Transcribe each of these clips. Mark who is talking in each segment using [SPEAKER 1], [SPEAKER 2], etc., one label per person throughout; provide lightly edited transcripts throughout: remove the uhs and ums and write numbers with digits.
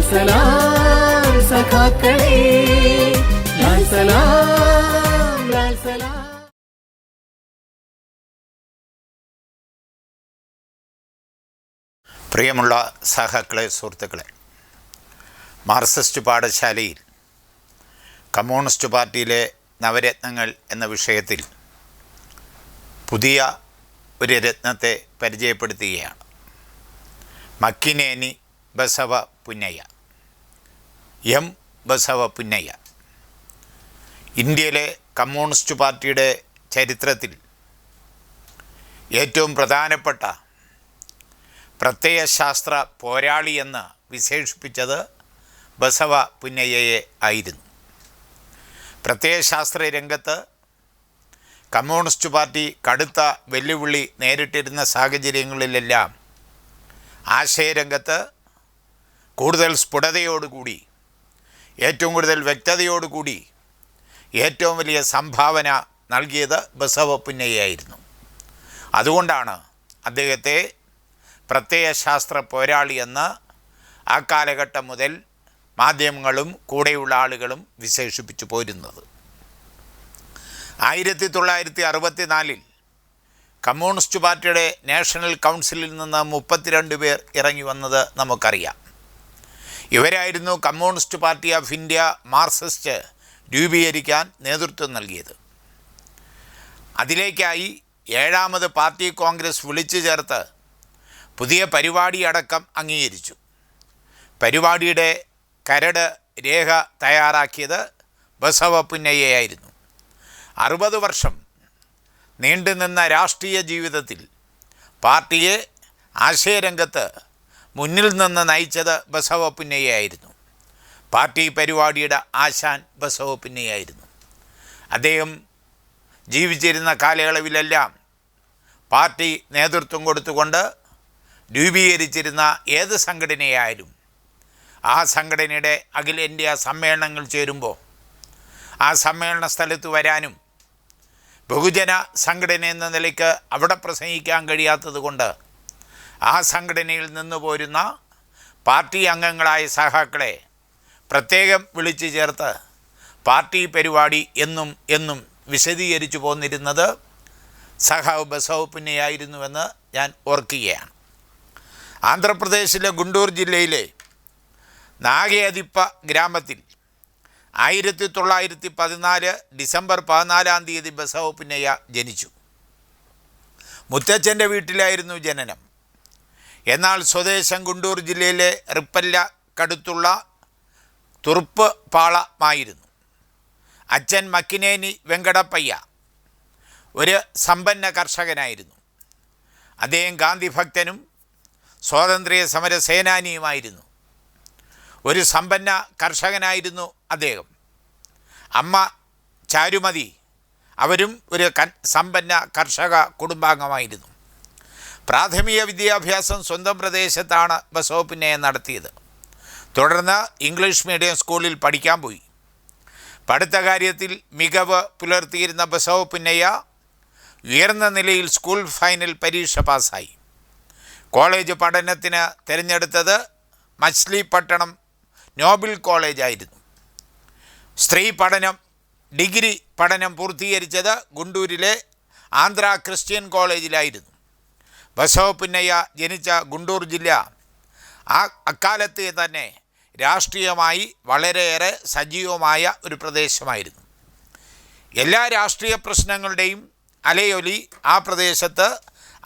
[SPEAKER 1] സലാം സഖാക്കളേ, ലാൽ സലാം, ലാൽ സലാം.
[SPEAKER 2] പ്രിയമുള്ള സഹാക്കളെ, സുഹൃത്തുക്കളെ, Marxist പാഠശാലയിൽ communist പാർട്ടിയിലെ നവരത്നങ്ങൾ എന്ന വിഷയത്തിൽ പുതിയ ഒരു രത്നത്തെ പരിചയപ്പെടുത്തുകയാണ്. മക്കിനേനി ബസവ പുന്നയ്യ, എം ബസവ പുന്നയ്യ. ഇന്ത്യയിലെ കമ്മ്യൂണിസ്റ്റ് പാർട്ടിയുടെ ചരിത്രത്തിൽ ഏറ്റവും പ്രധാനപ്പെട്ട പ്രത്യയശാസ്ത്ര പോരാളി എന്ന് വിശേഷിപ്പിച്ചത് ബസവ പുന്നയ്യയെ ആയിരുന്നു. പ്രത്യയശാസ്ത്ര രംഗത്ത് കമ്മ്യൂണിസ്റ്റ് പാർട്ടി കടുത്ത വെല്ലുവിളി നേരിട്ടിരുന്ന സാഹചര്യങ്ങളിലെല്ലാം ആശയരംഗത്ത് കൂടുതൽ സ്ഫുടതയോടുകൂടി, ഏറ്റവും കൂടുതൽ വ്യക്തതയോടുകൂടി ഏറ്റവും വലിയ സംഭാവന നൽകിയത് ബസവ പുന്നയ്യയായിരുന്നു. അതുകൊണ്ടാണ് അദ്ദേഹത്തെ പ്രത്യയശാസ്ത്ര പോരാളി എന്ന് ആ കാലഘട്ടം മുതൽ മാധ്യമങ്ങളും കൂടെയുള്ള ആളുകളും വിശേഷിപ്പിച്ചു പോരുന്നത്. 1964 കമ്മ്യൂണിസ്റ്റ് പാർട്ടിയുടെ നാഷണൽ കൗൺസിലിൽ നിന്ന് 32 പേർ ഇറങ്ങി വന്നത് നമുക്കറിയാം. ഇവരായിരുന്നു communist party of India Marxist രൂപീകരിക്കാൻ നേതൃത്വം നൽകിയത്. അതിലേക്കായി 7ാമത് പാർട്ടി കോൺഗ്രസ് വിളിച്ചു ചേർത്ത് പുതിയ പരിപാടി അടക്കം അംഗീകരിച്ചു. പരിപാടിയുടെ കരട് രേഖ തയ്യാറാക്കിയത് ബസവ പുന്നയ്യയായിരുന്നു. 60 വർഷം നീണ്ടുനിന്ന രാഷ്ട്രീയ ജീവിതത്തിൽ പാർട്ടിയെ ആശയരംഗത്ത് മുന്നിൽ നിന്ന് നയിച്ചത് ബസവ പുന്നയ്യയായിരുന്നു. പാർട്ടി പരിപാടിയുടെ ആശാൻ ബസവ പുന്നയ്യയായിരുന്നു. അദ്ദേഹം ജീവിച്ചിരുന്ന കാലയളവിലെല്ലാം പാർട്ടി നേതൃത്വം കൊടുത്തുകൊണ്ട് രൂപീകരിച്ചിരുന്ന ഏത് സംഘടനയായാലും ആ സംഘടനയുടെ അഖിലേന്ത്യാ സമ്മേളനങ്ങൾ ചേരുമ്പോൾ ആ സമ്മേളന സ്ഥലത്ത് വരാനും ബഹുജന സംഘടന എന്ന നിലയ്ക്ക് അവിടെ പ്രസംഗിക്കാൻ കഴിയാത്തത് കൊണ്ട് ആ സംഘടനയിൽ നിന്ന് പോരുന്ന പാർട്ടി അംഗങ്ങളായ സഹാക്കളെ പ്രത്യേകം വിളിച്ചു ചേർത്ത് പാർട്ടി പരിപാടി എന്നും വിശദീകരിച്ചു പോന്നിരുന്നത് സഖാവ് ബസവ പുന്നയ്യയായിരുന്നുവെന്ന് ഞാൻ ഓർക്കുകയാണ്. ആന്ധ്രാപ്രദേശിലെ ഗുണ്ടൂർ ജില്ലയിലെ നാഗയതിപ്പ ഗ്രാമത്തിൽ 1914 ഡിസംബർ 14 ബസവ പുന്നയ്യ ജനിച്ചു. മുത്തച്ഛൻ്റെ വീട്ടിലായിരുന്നു ജനനം. എന്നാൽ സ്വദേശം ഗുണ്ടൂർ ജില്ലയിലെ റിപ്പല്ലക്കടുത്തുള്ള തുറുപ്പ് പാളമായിരുന്നു. അച്ഛൻ മക്കിനേനി വെങ്കടപ്പയ്യ ഒരു സമ്പന്ന കർഷകനായിരുന്നു. അദ്ദേഹം ഗാന്ധി ഭക്തനും സ്വാതന്ത്ര്യ സമര സേനാനിയുമായിരുന്നു. ഒരു സമ്പന്ന കർഷകനായിരുന്നു അദ്ദേഹം. അമ്മ ചാരുമതി, അവരും ഒരു സമ്പന്ന കർഷക കുടുംബാംഗമായിരുന്നു. പ്രാഥമിക വിദ്യാഭ്യാസം സ്വന്തം പ്രദേശത്താണ് ബസവ പുന്നയ്യ നടത്തിയത്. തുടർന്ന് ഇംഗ്ലീഷ് മീഡിയം സ്കൂളിൽ പഠിക്കാൻ പോയി. പഠിത്ത കാര്യത്തിൽ മികവ് പുലർത്തിയിരുന്ന ബസവ പുന്നയ്യ ഉയർന്ന നിലയിൽ സ്കൂൾ ഫൈനൽ പരീക്ഷ പാസ്സായി. കോളേജ് പഠനത്തിന് തിരഞ്ഞെടുത്തത് മച്ച്ലിപട്ടണം നോബിൾ കോളേജായിരുന്നു. സ്ത്രീ പഠനം, ഡിഗ്രി പഠനം പൂർത്തീകരിച്ചത് ഗുണ്ടൂരിലെ ആന്ധ്ര ക്രിസ്ത്യൻ കോളേജിലായിരുന്നു. ബസവ പുന്നയ്യ ജനിച്ച ഗുണ്ടൂർ ജില്ല അക്കാലത്ത് തന്നെ രാഷ്ട്രീയമായി വളരെയേറെ സജീവമായ ഒരു പ്രദേശമായിരുന്നു. എല്ലാ രാഷ്ട്രീയ പ്രശ്നങ്ങളുടെയും അലയൊലി ആ പ്രദേശത്ത്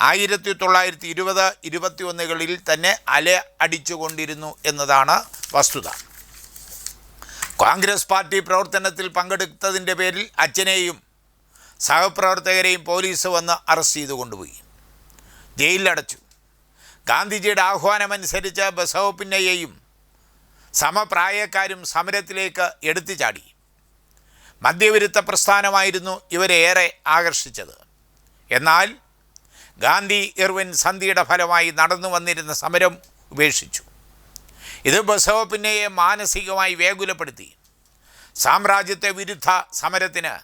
[SPEAKER 2] 1920-21 തന്നെ അല അടിച്ചുകൊണ്ടിരുന്നു എന്നതാണ് വസ്തുത. കോൺഗ്രസ് പാർട്ടി പ്രവർത്തനത്തിൽ പങ്കെടുത്തതിൻ്റെ പേരിൽ അച്ഛനെയും സഹപ്രവർത്തകരെയും പോലീസ് വന്ന് അറസ്റ്റ് ചെയ്ത് കൊണ്ടുപോയി, ജയിലിലടച്ചു. ഗാന്ധിജിയുടെ ആഹ്വാനമനുസരിച്ച് ബസവ പുന്നയ്യയും സമപ്രായക്കാരും സമരത്തിലേക്ക് എടുത്തു ചാടി. മദ്യവിരുദ്ധ പ്രസ്ഥാനമായിരുന്നു ഇവരെ ഏറെ ആകർഷിച്ചത്. എന്നാൽ ഗാന്ധി ഇർവിൻ സന്ധിയുടെ ഫലമായി നടന്നു വന്നിരുന്ന സമരം ഉപേക്ഷിച്ചു. ഇത് ബസവ പുന്നയ്യയെ മാനസികമായി വ്യാകുലപ്പെടുത്തി. സാമ്രാജ്യത്വ വിരുദ്ധ സമരത്തിന്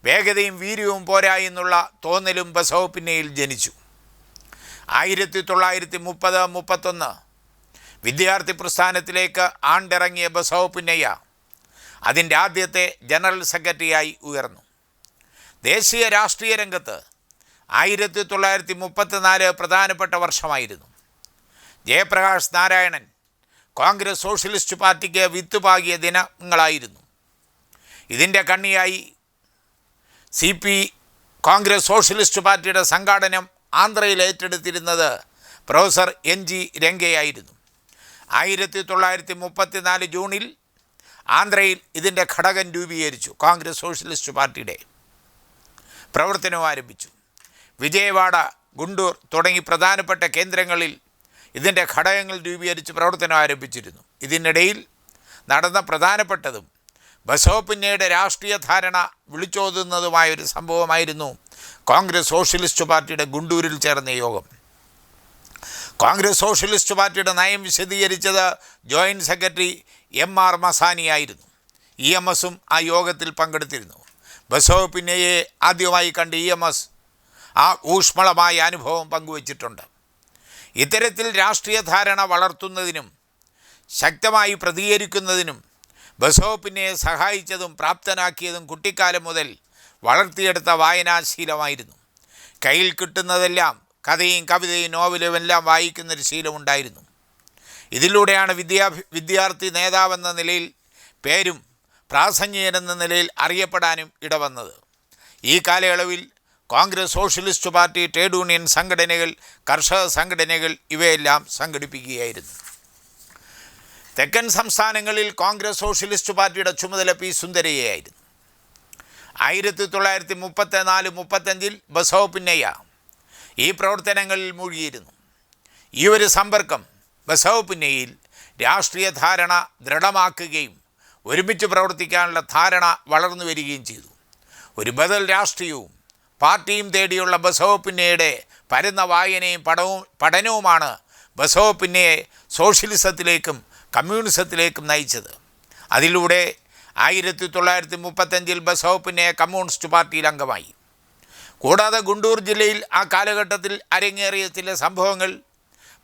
[SPEAKER 2] വേഗതയും വീര്യവും പോരാ എന്നുള്ള തോന്നലും ബസവ പുന്നയ്യയിൽ ജനിച്ചു. 1930-31 വിദ്യാർത്ഥി പ്രസ്ഥാനത്തിലേക്ക് ആണ്ടിറങ്ങിയ ബസവ പുന്നയ്യ അതിൻ്റെ ആദ്യത്തെ ജനറൽ സെക്രട്ടറിയായി ഉയർന്നു. ദേശീയ രാഷ്ട്രീയ രംഗത്ത് 1934 പ്രധാനപ്പെട്ട വർഷമായിരുന്നു. ജയപ്രകാശ് നാരായണൻ കോൺഗ്രസ് സോഷ്യലിസ്റ്റ് പാർട്ടിക്ക് വിത്തുപാകിയ ദിനങ്ങളായിരുന്നു. ഇതിൻ്റെ കണ്ണിയായി കോൺഗ്രസ് സോഷ്യലിസ്റ്റ് പാർട്ടിയുടെ സംഘാടനം ആന്ധ്രയിൽ ഏറ്റെടുത്തിരുന്നത് പ്രൊഫസർ NG രംഗയായിരുന്നു. 1934 ജൂണിൽ ആന്ധ്രയിൽ ഇതിൻ്റെ ഘടകം രൂപീകരിച്ചു. കോൺഗ്രസ് സോഷ്യലിസ്റ്റ് പാർട്ടിയുടെ പ്രവർത്തനം ആരംഭിച്ചു. വിജയവാഡ, ഗുണ്ടൂർ തുടങ്ങി പ്രധാനപ്പെട്ട കേന്ദ്രങ്ങളിൽ ഇതിൻ്റെ ഘടകങ്ങൾ രൂപീകരിച്ച് പ്രവർത്തനം ആരംഭിച്ചിരുന്നു. ഇതിനിടയിൽ നടന്ന പ്രധാനപ്പെട്ടതും ബസവ പുന്നയ്യയുടെ രാഷ്ട്രീയ ധാരണ വിളിച്ചോതുന്നതുമായൊരു സംഭവമായിരുന്നു കോൺഗ്രസ് സോഷ്യലിസ്റ്റ് പാർട്ടിയുടെ ഗുണ്ടൂരിൽ ചേർന്ന യോഗം. കോൺഗ്രസ് സോഷ്യലിസ്റ്റ് പാർട്ടിയുടെ നയം വിശദീകരിച്ചത് ജോയിൻറ്റ് സെക്രട്ടറി MR മസാനിയായിരുന്നു. EMSും ആ യോഗത്തിൽ പങ്കെടുത്തിരുന്നു. ബസവ പുന്നയ്യയെ ആദ്യമായി കണ്ട് EMS ആ ഊഷ്മളമായ അനുഭവം പങ്കുവച്ചിട്ടുണ്ട്. ഇത്തരത്തിൽ രാഷ്ട്രീയ ധാരണ വളർത്തുന്നതിനും ശക്തമായി പ്രതികരിക്കുന്നതിനും ബസവ പുന്നയ്യയെ സഹായിച്ചതും പ്രാപ്തനാക്കിയതും കുട്ടിക്കാലം മുതൽ വളർത്തിയെടുത്ത വായനാശീലമായിരുന്നു. കയ്യിൽ കിട്ടുന്നതെല്ലാം കഥയും കവിതയും നോവലും എല്ലാം വായിക്കുന്നൊരു ശീലമുണ്ടായിരുന്നു. ഇതിലൂടെയാണ് വിദ്യാർത്ഥി നേതാവെന്ന നിലയിൽ പേരും പ്രാസംഗികനെന്ന നിലയിൽ അറിയപ്പെടാനും ഇടവന്നത്. ഈ കാലയളവിൽ Congress socialist party, trade union സംഘടനകൾ, കർഷക സംഘടനകൾ ഇവയെല്ലാം സംഘടിപ്പിക്കുകയായിരുന്നു. തെക്കൻ സംസ്ഥാനങ്ങളിൽ കോൺഗ്രസ് സോഷ്യലിസ്റ്റ് പാർട്ടിയുടെ ചുമതല P. സുന്ദരയ്യയായിരുന്നു. 1934-35 ബസവ പുന്നയ്യ ഈ പ്രവർത്തനങ്ങളിൽ മുഴുകിയിരുന്നു. ഈ ഒരു സമ്പർക്കം ബസവ പുന്നയ്യയിൽ രാഷ്ട്രീയ ധാരണ ദൃഢമാക്കുകയും ഒരുമിച്ച് പ്രവർത്തിക്കാനുള്ള ധാരണ വളർന്നു വരികയും ചെയ്തു. ഒരു ബദൽ രാഷ്ട്രീയവും പാർട്ടിയും തേടിയുള്ള ബസവ പുന്നയ്യയുടെ പരന്ന വായനയും പഠനവുമാണ് ബസവ പുന്നയ്യയെ സോഷ്യലിസത്തിലേക്കും കമ്മ്യൂണിസത്തിലേക്കും നയിച്ചത്. അതിലൂടെ 1935 ബസവ പുന്നയ്യ കമ്മ്യൂണിസ്റ്റ് പാർട്ടിയിൽ അംഗമായി. കൂടാതെ ഗുണ്ടൂർ ജില്ലയിൽ ആ കാലഘട്ടത്തിൽ അരങ്ങേറിയ ചില സംഭവങ്ങൾ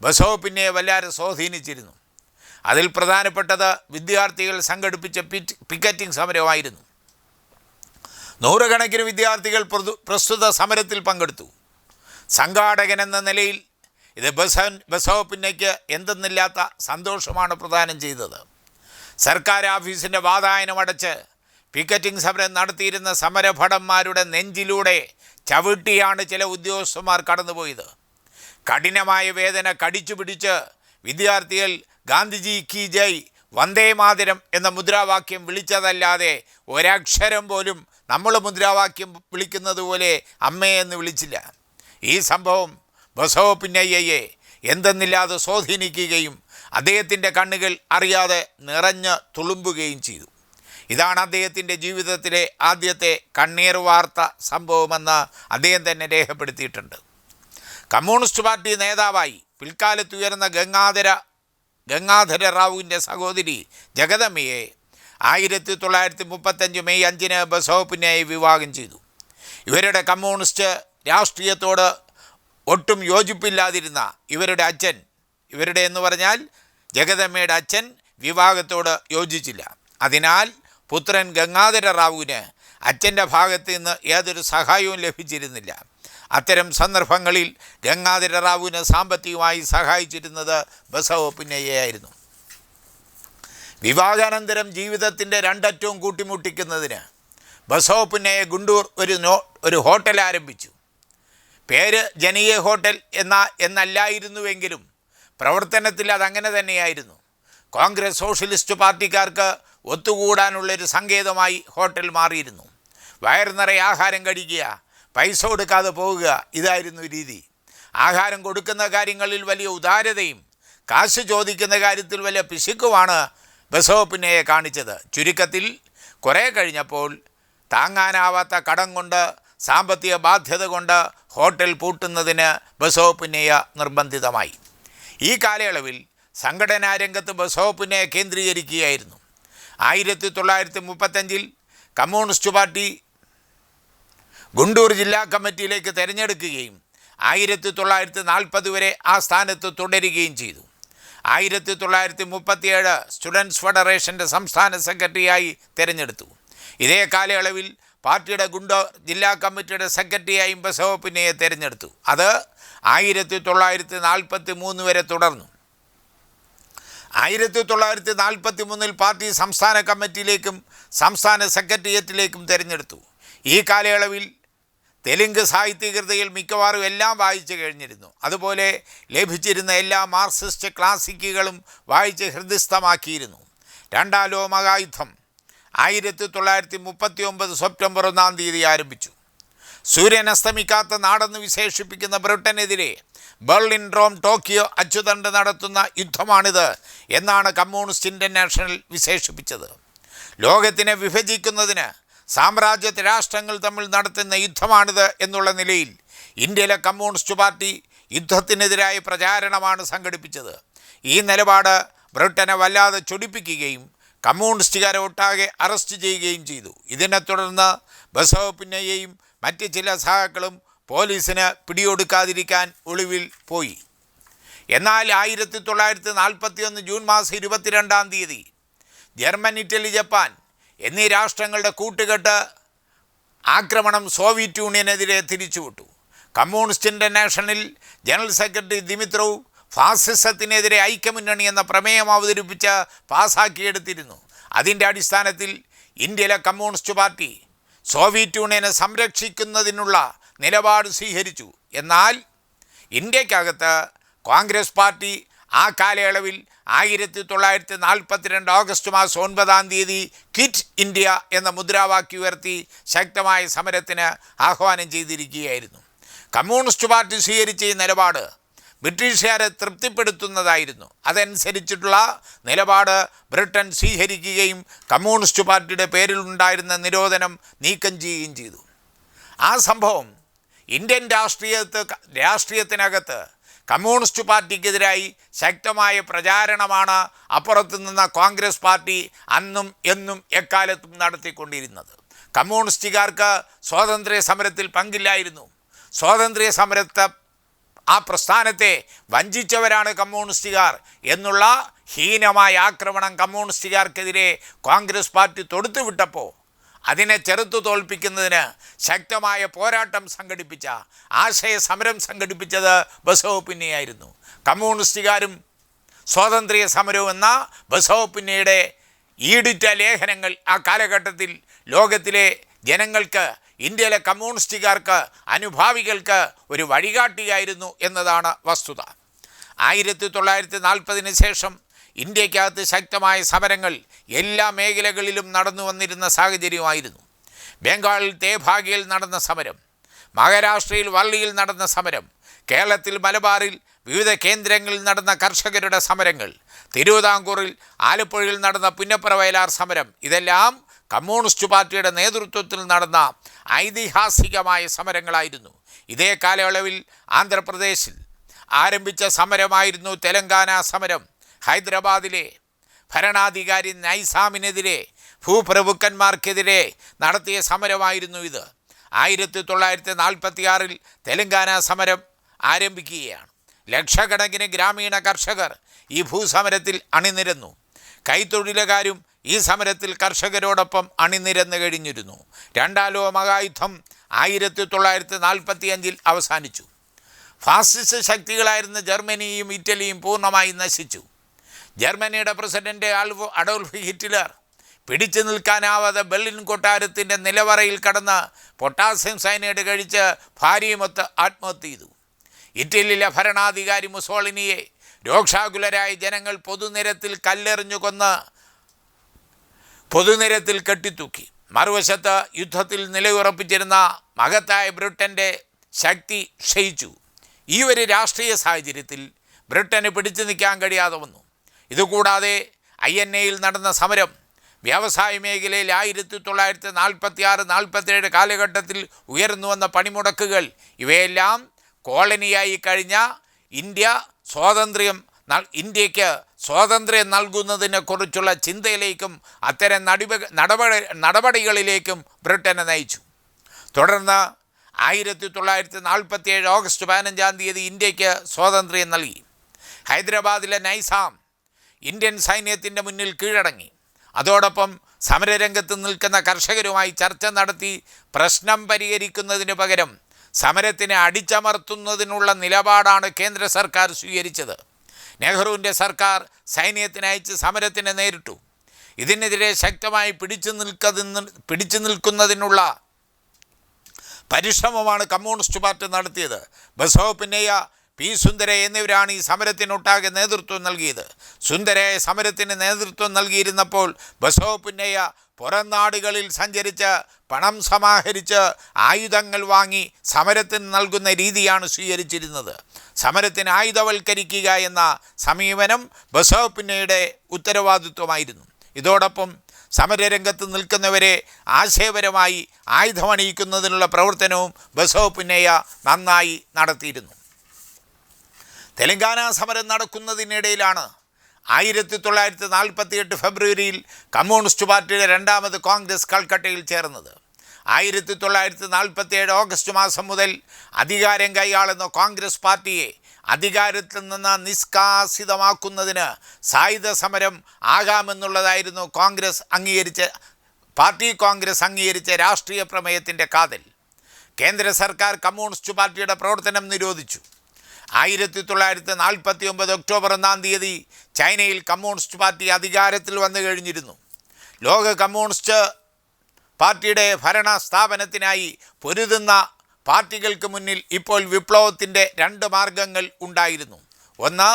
[SPEAKER 2] ബസവ പുന്നയ്യയെ വല്ലാതെ സ്വാധീനിച്ചിരുന്നു. അതിൽ പ്രധാനപ്പെട്ടത് വിദ്യാർത്ഥികൾ സംഘടിപ്പിച്ച പിക്കറ്റിംഗ് സമരമായിരുന്നു. നൂറുകണക്കിന് വിദ്യാർത്ഥികൾ പ്രസ്തുത സമരത്തിൽ പങ്കെടുത്തു. സംഘാടകൻ എന്ന നിലയിൽ ഇത് ബസവ പുന്നയ്യയ്ക്ക് എന്തെന്നില്ലാത്ത സന്തോഷമാണ് പ്രദാനം ചെയ്തത്. സർക്കാർ ഓഫീസിൻ്റെ വാതായനമടച്ച് പിക്കറ്റിംഗ് സമരം നടത്തിയിരുന്ന സമരഭടന്മാരുടെ നെഞ്ചിലൂടെ ചവിട്ടിയാണ് ചില ഉദ്യോഗസ്ഥന്മാർ കടന്നുപോയത്. കഠിനമായ വേദന കടിച്ചു പിടിച്ച് വിദ്യാർത്ഥികൾ ഗാന്ധിജി കി ജയ്, വന്ദേ മാതരം എന്ന മുദ്രാവാക്യം വിളിച്ചതല്ലാതെ ഒരക്ഷരം പോലും നമ്മൾ മുദ്രാവാക്യം വിളിക്കുന്നത് പോലെ അമ്മയെന്ന് വിളിച്ചില്ല. ഈ സംഭവം ബസവ പുന്നയ്യയെ എന്തെന്നില്ലാതെ സ്വാധീനിക്കുകയും അദ്ദേഹത്തിൻ്റെ കണ്ണുകൾ അറിയാതെ നിറഞ്ഞ് തുളുമ്പുകയും ചെയ്തു. ഇതാണ് അദ്ദേഹത്തിൻ്റെ ജീവിതത്തിലെ ആദ്യത്തെ കണ്ണീർ വാർത്ത സംഭവമെന്ന് അദ്ദേഹം തന്നെ രേഖപ്പെടുത്തിയിട്ടുണ്ട്. കമ്മ്യൂണിസ്റ്റ് പാർട്ടി നേതാവായി പിൽക്കാലത്ത് ഉയർന്ന ഗംഗാധര റാവുവിൻ്റെ സഹോദരി ജഗദമ്മയെ 1935 മെയ് 5 ബസവ പുന്നയ്യ വിവാഹം ചെയ്തു. ഇവരുടെ കമ്മ്യൂണിസ്റ്റ് രാഷ്ട്രീയത്തോട് ഒട്ടും യോജിപ്പില്ലാതിരുന്ന ഇവരുടെ അച്ഛൻ, ഇവരുടെ എന്ന് പറഞ്ഞാൽ ജഗദമ്മയുടെ അച്ഛൻ, വിവാഹത്തോട് യോജിച്ചില്ല. അതിനാൽ പുത്രൻ ഗംഗാധര റാവുവിന് അച്ഛൻ്റെ ഭാഗത്ത് നിന്ന് യാതൊരു സഹായവും ലഭിച്ചിരുന്നില്ല. അത്തരം സന്ദർഭങ്ങളിൽ ഗംഗാധര റാവുവിനെ സാമ്പത്തികമായി സഹായിച്ചിരുന്നത് ബസവ പുന്നയ്യയായിരുന്നു. വിവാഹാനന്തരം ജീവിതത്തിൻ്റെ രണ്ടറ്റവും കൂട്ടിമുട്ടിക്കുന്നതിന് ബസവ പുന്നയ്യ ഗുണ്ടൂർ ഒരു ഹോട്ടൽ ആരംഭിച്ചു. പേര് ജനീയ ഹോട്ടൽ എന്നല്ലായിരുന്നുവെങ്കിലും പ്രവർത്തനത്തിൽ അതങ്ങനെ തന്നെയായിരുന്നു. കോൺഗ്രസ് സോഷ്യലിസ്റ്റ് പാർട്ടിക്കാർക്ക് ഒത്തുകൂടാനുള്ളൊരു സങ്കേതമായി ഹോട്ടൽ മാറിയിരുന്നു. വയറ് നിറയെ ആഹാരം കഴിക്കുക, പൈസ കൊടുക്കാതെ പോവുക, ഇതായിരുന്നു രീതി. ആഹാരം കൊടുക്കുന്ന കാര്യങ്ങളിൽ വലിയ ഉദാരതയും കാശ് ചോദിക്കുന്ന കാര്യത്തിൽ വലിയ പിശുക്കുമാണ് ബസവ പുന്നയ്യ കാണിച്ചത്. ചുരുക്കത്തിൽ കുറേ കഴിഞ്ഞപ്പോൾ താങ്ങാനാവാത്ത കടം കൊണ്ട്, സാമ്പത്തിക ബാധ്യത കൊണ്ട് ഹോട്ടൽ പൂട്ടുന്നതിന് ബസവ പുന്നയ്യ നിർബന്ധിതമായി. ഈ കാലയളവിൽ സംഘടനാ രംഗത്ത് ബസവ പുന്നയ്യ കേന്ദ്രീകരിക്കുകയായിരുന്നു. 1935 കമ്മ്യൂണിസ്റ്റ് പാർട്ടി ഗുണ്ടൂർ ജില്ലാ കമ്മിറ്റിയിലേക്ക് തിരഞ്ഞെടുക്കുകയും 1940 വരെ ആ സ്ഥാനത്ത് തുടരുകയും ചെയ്തു. 1937 സ്റ്റുഡൻസ് ഫെഡറേഷൻ്റെ സംസ്ഥാന സെക്രട്ടറിയായി തിരഞ്ഞെടുത്തു. ഇതേ കാലയളവിൽ പാർട്ടിയുടെ ഗുണ്ടൂർ ജില്ലാ കമ്മിറ്റിയുടെ സെക്രട്ടറിയായും ബസവപ്പുന്നയെ തിരഞ്ഞെടുത്തു. അത് 1943 വരെ തുടർന്നു. 1943 പാർട്ടി സംസ്ഥാന കമ്മിറ്റിയിലേക്കും സംസ്ഥാന സെക്രട്ടേറിയറ്റിലേക്കും തിരഞ്ഞെടുത്തു. ഈ കാലയളവിൽ തെലുങ്ക് സാഹിത്യകൃതികൾ മിക്കവാറും എല്ലാം വായിച്ചു കഴിഞ്ഞിരുന്നു. അതുപോലെ ലഭിച്ചിരുന്ന എല്ലാ മാർക്സിസ്റ്റ് ക്ലാസിക്കുകളും വായിച്ച് ഹൃദയസ്ഥമാക്കിയിരുന്നു. രണ്ടാം ലോകമഹായുദ്ധം 1939 സെപ്റ്റംബർ 1 ആരംഭിച്ചു. സൂര്യൻ അസ്തമിക്കാത്ത നാടെന്ന് വിശേഷിപ്പിക്കുന്ന ബ്രിട്ടനെതിരെ ബെർലിൻ, റോം, ടോക്കിയോ അച്ചുതണ്ട് നടത്തുന്ന യുദ്ധമാണിത് എന്നാണ് കമ്മ്യൂണിസ്റ്റ് ഇൻ്റർനാഷണൽ വിശേഷിപ്പിച്ചത്. ലോകത്തിനെ വിഭജിക്കുന്നതിന് സാമ്രാജ്യ രാഷ്ട്രങ്ങൾ തമ്മിൽ നടത്തുന്ന യുദ്ധമാണിത് എന്നുള്ള നിലയിൽ ഇന്ത്യയിലെ കമ്മ്യൂണിസ്റ്റ് പാർട്ടി യുദ്ധത്തിനെതിരായ പ്രചാരണമാണ് സംഘടിപ്പിച്ചത്. ഈ നിലപാട് ബ്രിട്ടനെ വല്ലാതെ ചൊടിപ്പിക്കുകയും കമ്മ്യൂണിസ്റ്റുകാരെ ഒട്ടാകെ അറസ്റ്റ് ചെയ്യുകയും ചെയ്തു. ഇതിനെ തുടർന്ന് ബസവപ്പുന്നയെയും മറ്റ് ചില സഹാക്കളും പോലീസിന് പിടിയൊടുക്കാതിരിക്കാൻ ഒളിവിൽ പോയി. എന്നാൽ 1941 ജൂൺ മാസം 22 ജർമ്മൻ, ഇറ്റലി, ജപ്പാൻ എന്നീ രാഷ്ട്രങ്ങളുടെ കൂട്ടുകെട്ട് ആക്രമണം സോവിയറ്റ് യൂണിയനെതിരെ തിരിച്ചുവിട്ടു. Communist international general secretary Dimitrov ഫാസിസത്തിനെതിരെ ഐക്യമുന്നണി എന്ന പ്രമേയം അവതരിപ്പിച്ച് പാസാക്കിയെടുത്തിരുന്നു. അതിൻ്റെ അടിസ്ഥാനത്തിൽ ഇന്ത്യയിലെ കമ്മ്യൂണിസ്റ്റ് പാർട്ടി സോവിയറ്റ് യൂണിയനെ സംരക്ഷിക്കുന്നതിനുള്ള നിലപാട് സ്വീകരിച്ചു. എന്നാൽ ഇന്ത്യക്കകത്ത് കോൺഗ്രസ് പാർട്ടി ആ കാലയളവിൽ 1942 ഓഗസ്റ്റ് മാസം 9 ക്വിറ്റ് ഇന്ത്യ എന്ന മുദ്രാവാക്യം ഉയർത്തി ശക്തമായ സമരത്തിന് ആഹ്വാനം ചെയ്തിരിക്കുകയായിരുന്നു. കമ്മ്യൂണിസ്റ്റ് പാർട്ടി സ്വീകരിച്ച ഈ നിലപാട് ബ്രിട്ടീഷുകാരെ തൃപ്തിപ്പെടുത്തുന്നതായിരുന്നു. അതനുസരിച്ചിട്ടുള്ള നിലപാട് ബ്രിട്ടൻ സ്വീകരിക്കുകയും കമ്മ്യൂണിസ്റ്റ് പാർട്ടിയുടെ പേരിലുണ്ടായിരുന്ന നിരോധനം നീക്കം ചെയ്യുകയും ചെയ്തു. ആ സംഭവം ഇന്ത്യൻ രാഷ്ട്രീയത്തിനകത്ത് കമ്മ്യൂണിസ്റ്റ് പാർട്ടിക്കെതിരായി ശക്തമായ പ്രചാരണമാണ് അപ്പുറത്തു നിന്ന കോൺഗ്രസ് പാർട്ടി അന്നും എന്നും എക്കാലത്തും നടത്തിക്കൊണ്ടിരുന്നത്. കമ്മ്യൂണിസ്റ്റുകാർക്ക് സ്വാതന്ത്ര്യ സമരത്തിൽ പങ്കില്ലായിരുന്നു. സ്വാതന്ത്ര്യ സമരത്തെ ആ പ്രസ്ഥാനത്തെ വഞ്ചിച്ചവരാണ് കമ്മ്യൂണിസ്റ്റുകാർ എന്നുള്ള ഹീനമായ ആക്രമണം കമ്മ്യൂണിസ്റ്റുകാർക്കെതിരെ കോൺഗ്രസ് പാർട്ടി തൊടുത്തുവിട്ടപ്പോൾ അതിനെ ചെറുത്തു തോൽപ്പിക്കുന്നതിന് ശക്തമായ പോരാട്ടം സംഘടിപ്പിച്ച, ആശയ സമരം സംഘടിപ്പിച്ചത് ബസവപ്പുന്നയായിരുന്നു. കമ്മ്യൂണിസ്റ്റുകാരും സ്വാതന്ത്ര്യ സമരവും എന്ന ബസവപ്പുന്നയുടെ ഈടിറ്റ ലേഖനങ്ങൾ ആ കാലഘട്ടത്തിൽ ലോകത്തിലെ ജനങ്ങൾക്ക്, ഇന്ത്യയിലെ കമ്മ്യൂണിസ്റ്റുകാർക്ക്, അനുഭാവികൾക്ക് ഒരു വഴികാട്ടിയായിരുന്നു എന്നതാണ് വസ്തുത. 1940 ശേഷം ഇന്ത്യക്കകത്ത് ശക്തമായ സമരങ്ങൾ എല്ലാ മേഖലകളിലും നടന്നു വന്നിരുന്ന സാഹചര്യമായിരുന്നു. ബംഗാളിൽ തേഭാഗയിൽ നടന്ന സമരം, മഹാരാഷ്ട്രയിൽ വള്ളിയിൽ നടന്ന സമരം, കേരളത്തിൽ മലബാറിൽ വിവിധ കേന്ദ്രങ്ങളിൽ നടന്ന കർഷകരുടെ സമരങ്ങൾ, തിരുവിതാംകൂറിൽ ആലപ്പുഴയിൽ നടന്ന പുന്നപ്ര വയലാർ സമരം, ഇതെല്ലാം കമ്മ്യൂണിസ്റ്റ് പാർട്ടിയുടെ നേതൃത്വത്തിൽ നടന്ന ഐതിഹാസികമായ സമരങ്ങളായിരുന്നു. ഇതേ കാലയളവിൽ ആന്ധ്രാപ്രദേശിൽ ആരംഭിച്ച സമരമായിരുന്നു തെലങ്കാന സമരം. ഹൈദരാബാദിലെ ഭരണാധികാരി നൈസാമിനെതിരെ, ഭൂപ്രഭുക്കന്മാർക്കെതിരെ നടത്തിയ സമരമായിരുന്നു ഇത്. 1946 തെലങ്കാന സമരം ആരംഭിക്കുകയാണ്. ലക്ഷക്കണക്കിന് ഗ്രാമീണ കർഷകർ ഈ ഭൂസമരത്തിൽ അണിനിരന്നു. കൈത്തൊഴിലുകാരും ഈ സമരത്തിൽ കർഷകരോടൊപ്പം അണിനിരന്നു കഴിഞ്ഞിരുന്നു. രണ്ടാം ലോക മഹായുദ്ധം 1945 അവസാനിച്ചു. ഫാസിസ്റ്റ് ശക്തികളായിരുന്ന ജർമ്മനിയും ഇറ്റലിയും പൂർണ്ണമായി നശിച്ചു. ജർമ്മനിയുടെ പ്രസിഡന്റ് അഡോൾഫ് ഹിറ്റ്ലർ പിടിച്ചു നിൽക്കാനാവാതെ ബെർലിൻ കൊട്ടാരത്തിൻ്റെ നിലവറയിൽ കടന്ന് പൊട്ടാസ്യം സയനൈഡ് കഴിച്ച് ഭാര്യയുമൊത്ത് ആത്മഹത്യ ചെയ്തു. ഇറ്റലിയിലെ ഭരണാധികാരി മുസോളിനിയെ രോഷാകുലരായ ജനങ്ങൾ പൊതുനിരത്തിൽ കല്ലെറിഞ്ഞു കൊന്ന് പൊതുനിരത്തിൽ കെട്ടിത്തൂക്കി. മറുവശത്ത് യുദ്ധത്തിൽ നിലയുറപ്പിച്ചിരുന്ന മഹത്തായ ബ്രിട്ടൻ്റെ ശക്തി ക്ഷയിച്ചു. ഈ ഒരു രാഷ്ട്രീയ സാഹചര്യത്തിൽ ബ്രിട്ടന് പിടിച്ചു നിൽക്കാൻ കഴിയാതെ വന്നു. ഇതുകൂടാതെ INA നടന്ന സമരം, വ്യവസായ മേഖലയിൽ 1946-47 കാലഘട്ടത്തിൽ ഉയർന്നു വന്ന പണിമുടക്കുകൾ, ഇവയെല്ലാം കോളനിയായി കഴിഞ്ഞ ഇന്ത്യക്ക് സ്വാതന്ത്ര്യം നൽകുന്നതിനെക്കുറിച്ചുള്ള ചിന്തയിലേക്കും അത്തരം നടപടികളിലേക്കും ബ്രിട്ടനെ നയിച്ചു. തുടർന്ന് 1947 ഓഗസ്റ്റ് 15 ഇന്ത്യക്ക് സ്വാതന്ത്ര്യം നൽകി. ഹൈദരാബാദിലെ നൈസാം ഇന്ത്യൻ സൈന്യത്തിൻ്റെ മുന്നിൽ കീഴടങ്ങി. അതോടൊപ്പം സമരരംഗത്ത് നിൽക്കുന്ന കർഷകരുമായി ചർച്ച നടത്തി പ്രശ്നം പരിഹരിക്കുന്നതിന് പകരം സമരത്തിനെ അടിച്ചമർത്തുന്നതിനുള്ള നിലപാടാണ് കേന്ദ്ര സർക്കാർ സ്വീകരിച്ചത്. നെഹ്റുവിൻ്റെ സർക്കാർ സൈന്യത്തിനയച്ച് സമരത്തിനെ നേരിട്ടു. ഇതിനെതിരെ ശക്തമായി പിടിച്ചു നിൽക്കുന്നതിനുള്ള പരിശ്രമമാണ് കമ്മ്യൂണിസ്റ്റ് പാർട്ടി നടത്തിയത്. ബസവ പുന്നയ്യ, പി സുന്ദരയ്യ എന്നിവരാണ് ഈ സമരത്തിനൊട്ടാകെ നേതൃത്വം നൽകിയത്. സുന്ദരയ്യ സമരത്തിന് നേതൃത്വം നൽകിയിരുന്നപ്പോൾ ബസവ പുന്നയ്യ പുറം നാടുകളിൽ സഞ്ചരിച്ച് പണം സമാഹരിച്ച് ആയുധങ്ങൾ വാങ്ങി സമരത്തിന് നൽകുന്ന രീതിയാണ് സ്വീകരിച്ചിരുന്നത്. സമരത്തിന് ആയുധവൽക്കരിക്കുക എന്ന സമീപനം ബസവ പുന്നയ്യയുടെ ഉത്തരവാദിത്വമായിരുന്നു. ഇതോടൊപ്പം സമരരംഗത്ത് നിൽക്കുന്നവരെ ആശയപരമായി ആയുധമണിയിക്കുന്നതിനുള്ള പ്രവർത്തനവും ബസവ പുന്നയ്യ നന്നായി നടത്തിയിരുന്നു. തെലങ്കാന സമരം നടക്കുന്നതിനിടയിലാണ് 1948 ഫെബ്രുവരിയിൽ കമ്മ്യൂണിസ്റ്റ് പാർട്ടിയുടെ രണ്ടാമത് കോൺഗ്രസ് കൽക്കട്ടയിൽ ചേർന്നത്. 1947 ഓഗസ്റ്റ് മാസം മുതൽ അധികാരം കൈയാളുന്ന കോൺഗ്രസ് പാർട്ടിയെ അധികാരത്തിൽ നിന്ന് നിഷ്കാസിതമാക്കുന്നതിന് സായുധ സമരം ആകാമെന്നുള്ളതായിരുന്നു പാർട്ടി കോൺഗ്രസ് അംഗീകരിച്ച രാഷ്ട്രീയ പ്രമേയത്തിൻ്റെ കാതൽ. കേന്ദ്ര സർക്കാർ കമ്മ്യൂണിസ്റ്റ് പാർട്ടിയുടെ പ്രവർത്തനം നിരോധിച്ചു. 1949 ഒക്ടോബർ 1 ചൈനയിൽ കമ്മ്യൂണിസ്റ്റ് പാർട്ടി അധികാരത്തിൽ വന്നു കഴിഞ്ഞിരുന്നു. ലോക കമ്മ്യൂണിസ്റ്റ് പാർട്ടിയുടെ ഭരണ സ്ഥാപനത്തിനായി പൊരുതുന്ന പാർട്ടികൾക്ക് മുന്നിൽ ഇപ്പോൾ വിപ്ലവത്തിൻ്റെ 2 മാർഗങ്ങൾ ഉണ്ടായിരുന്നു. ഒന്ന്,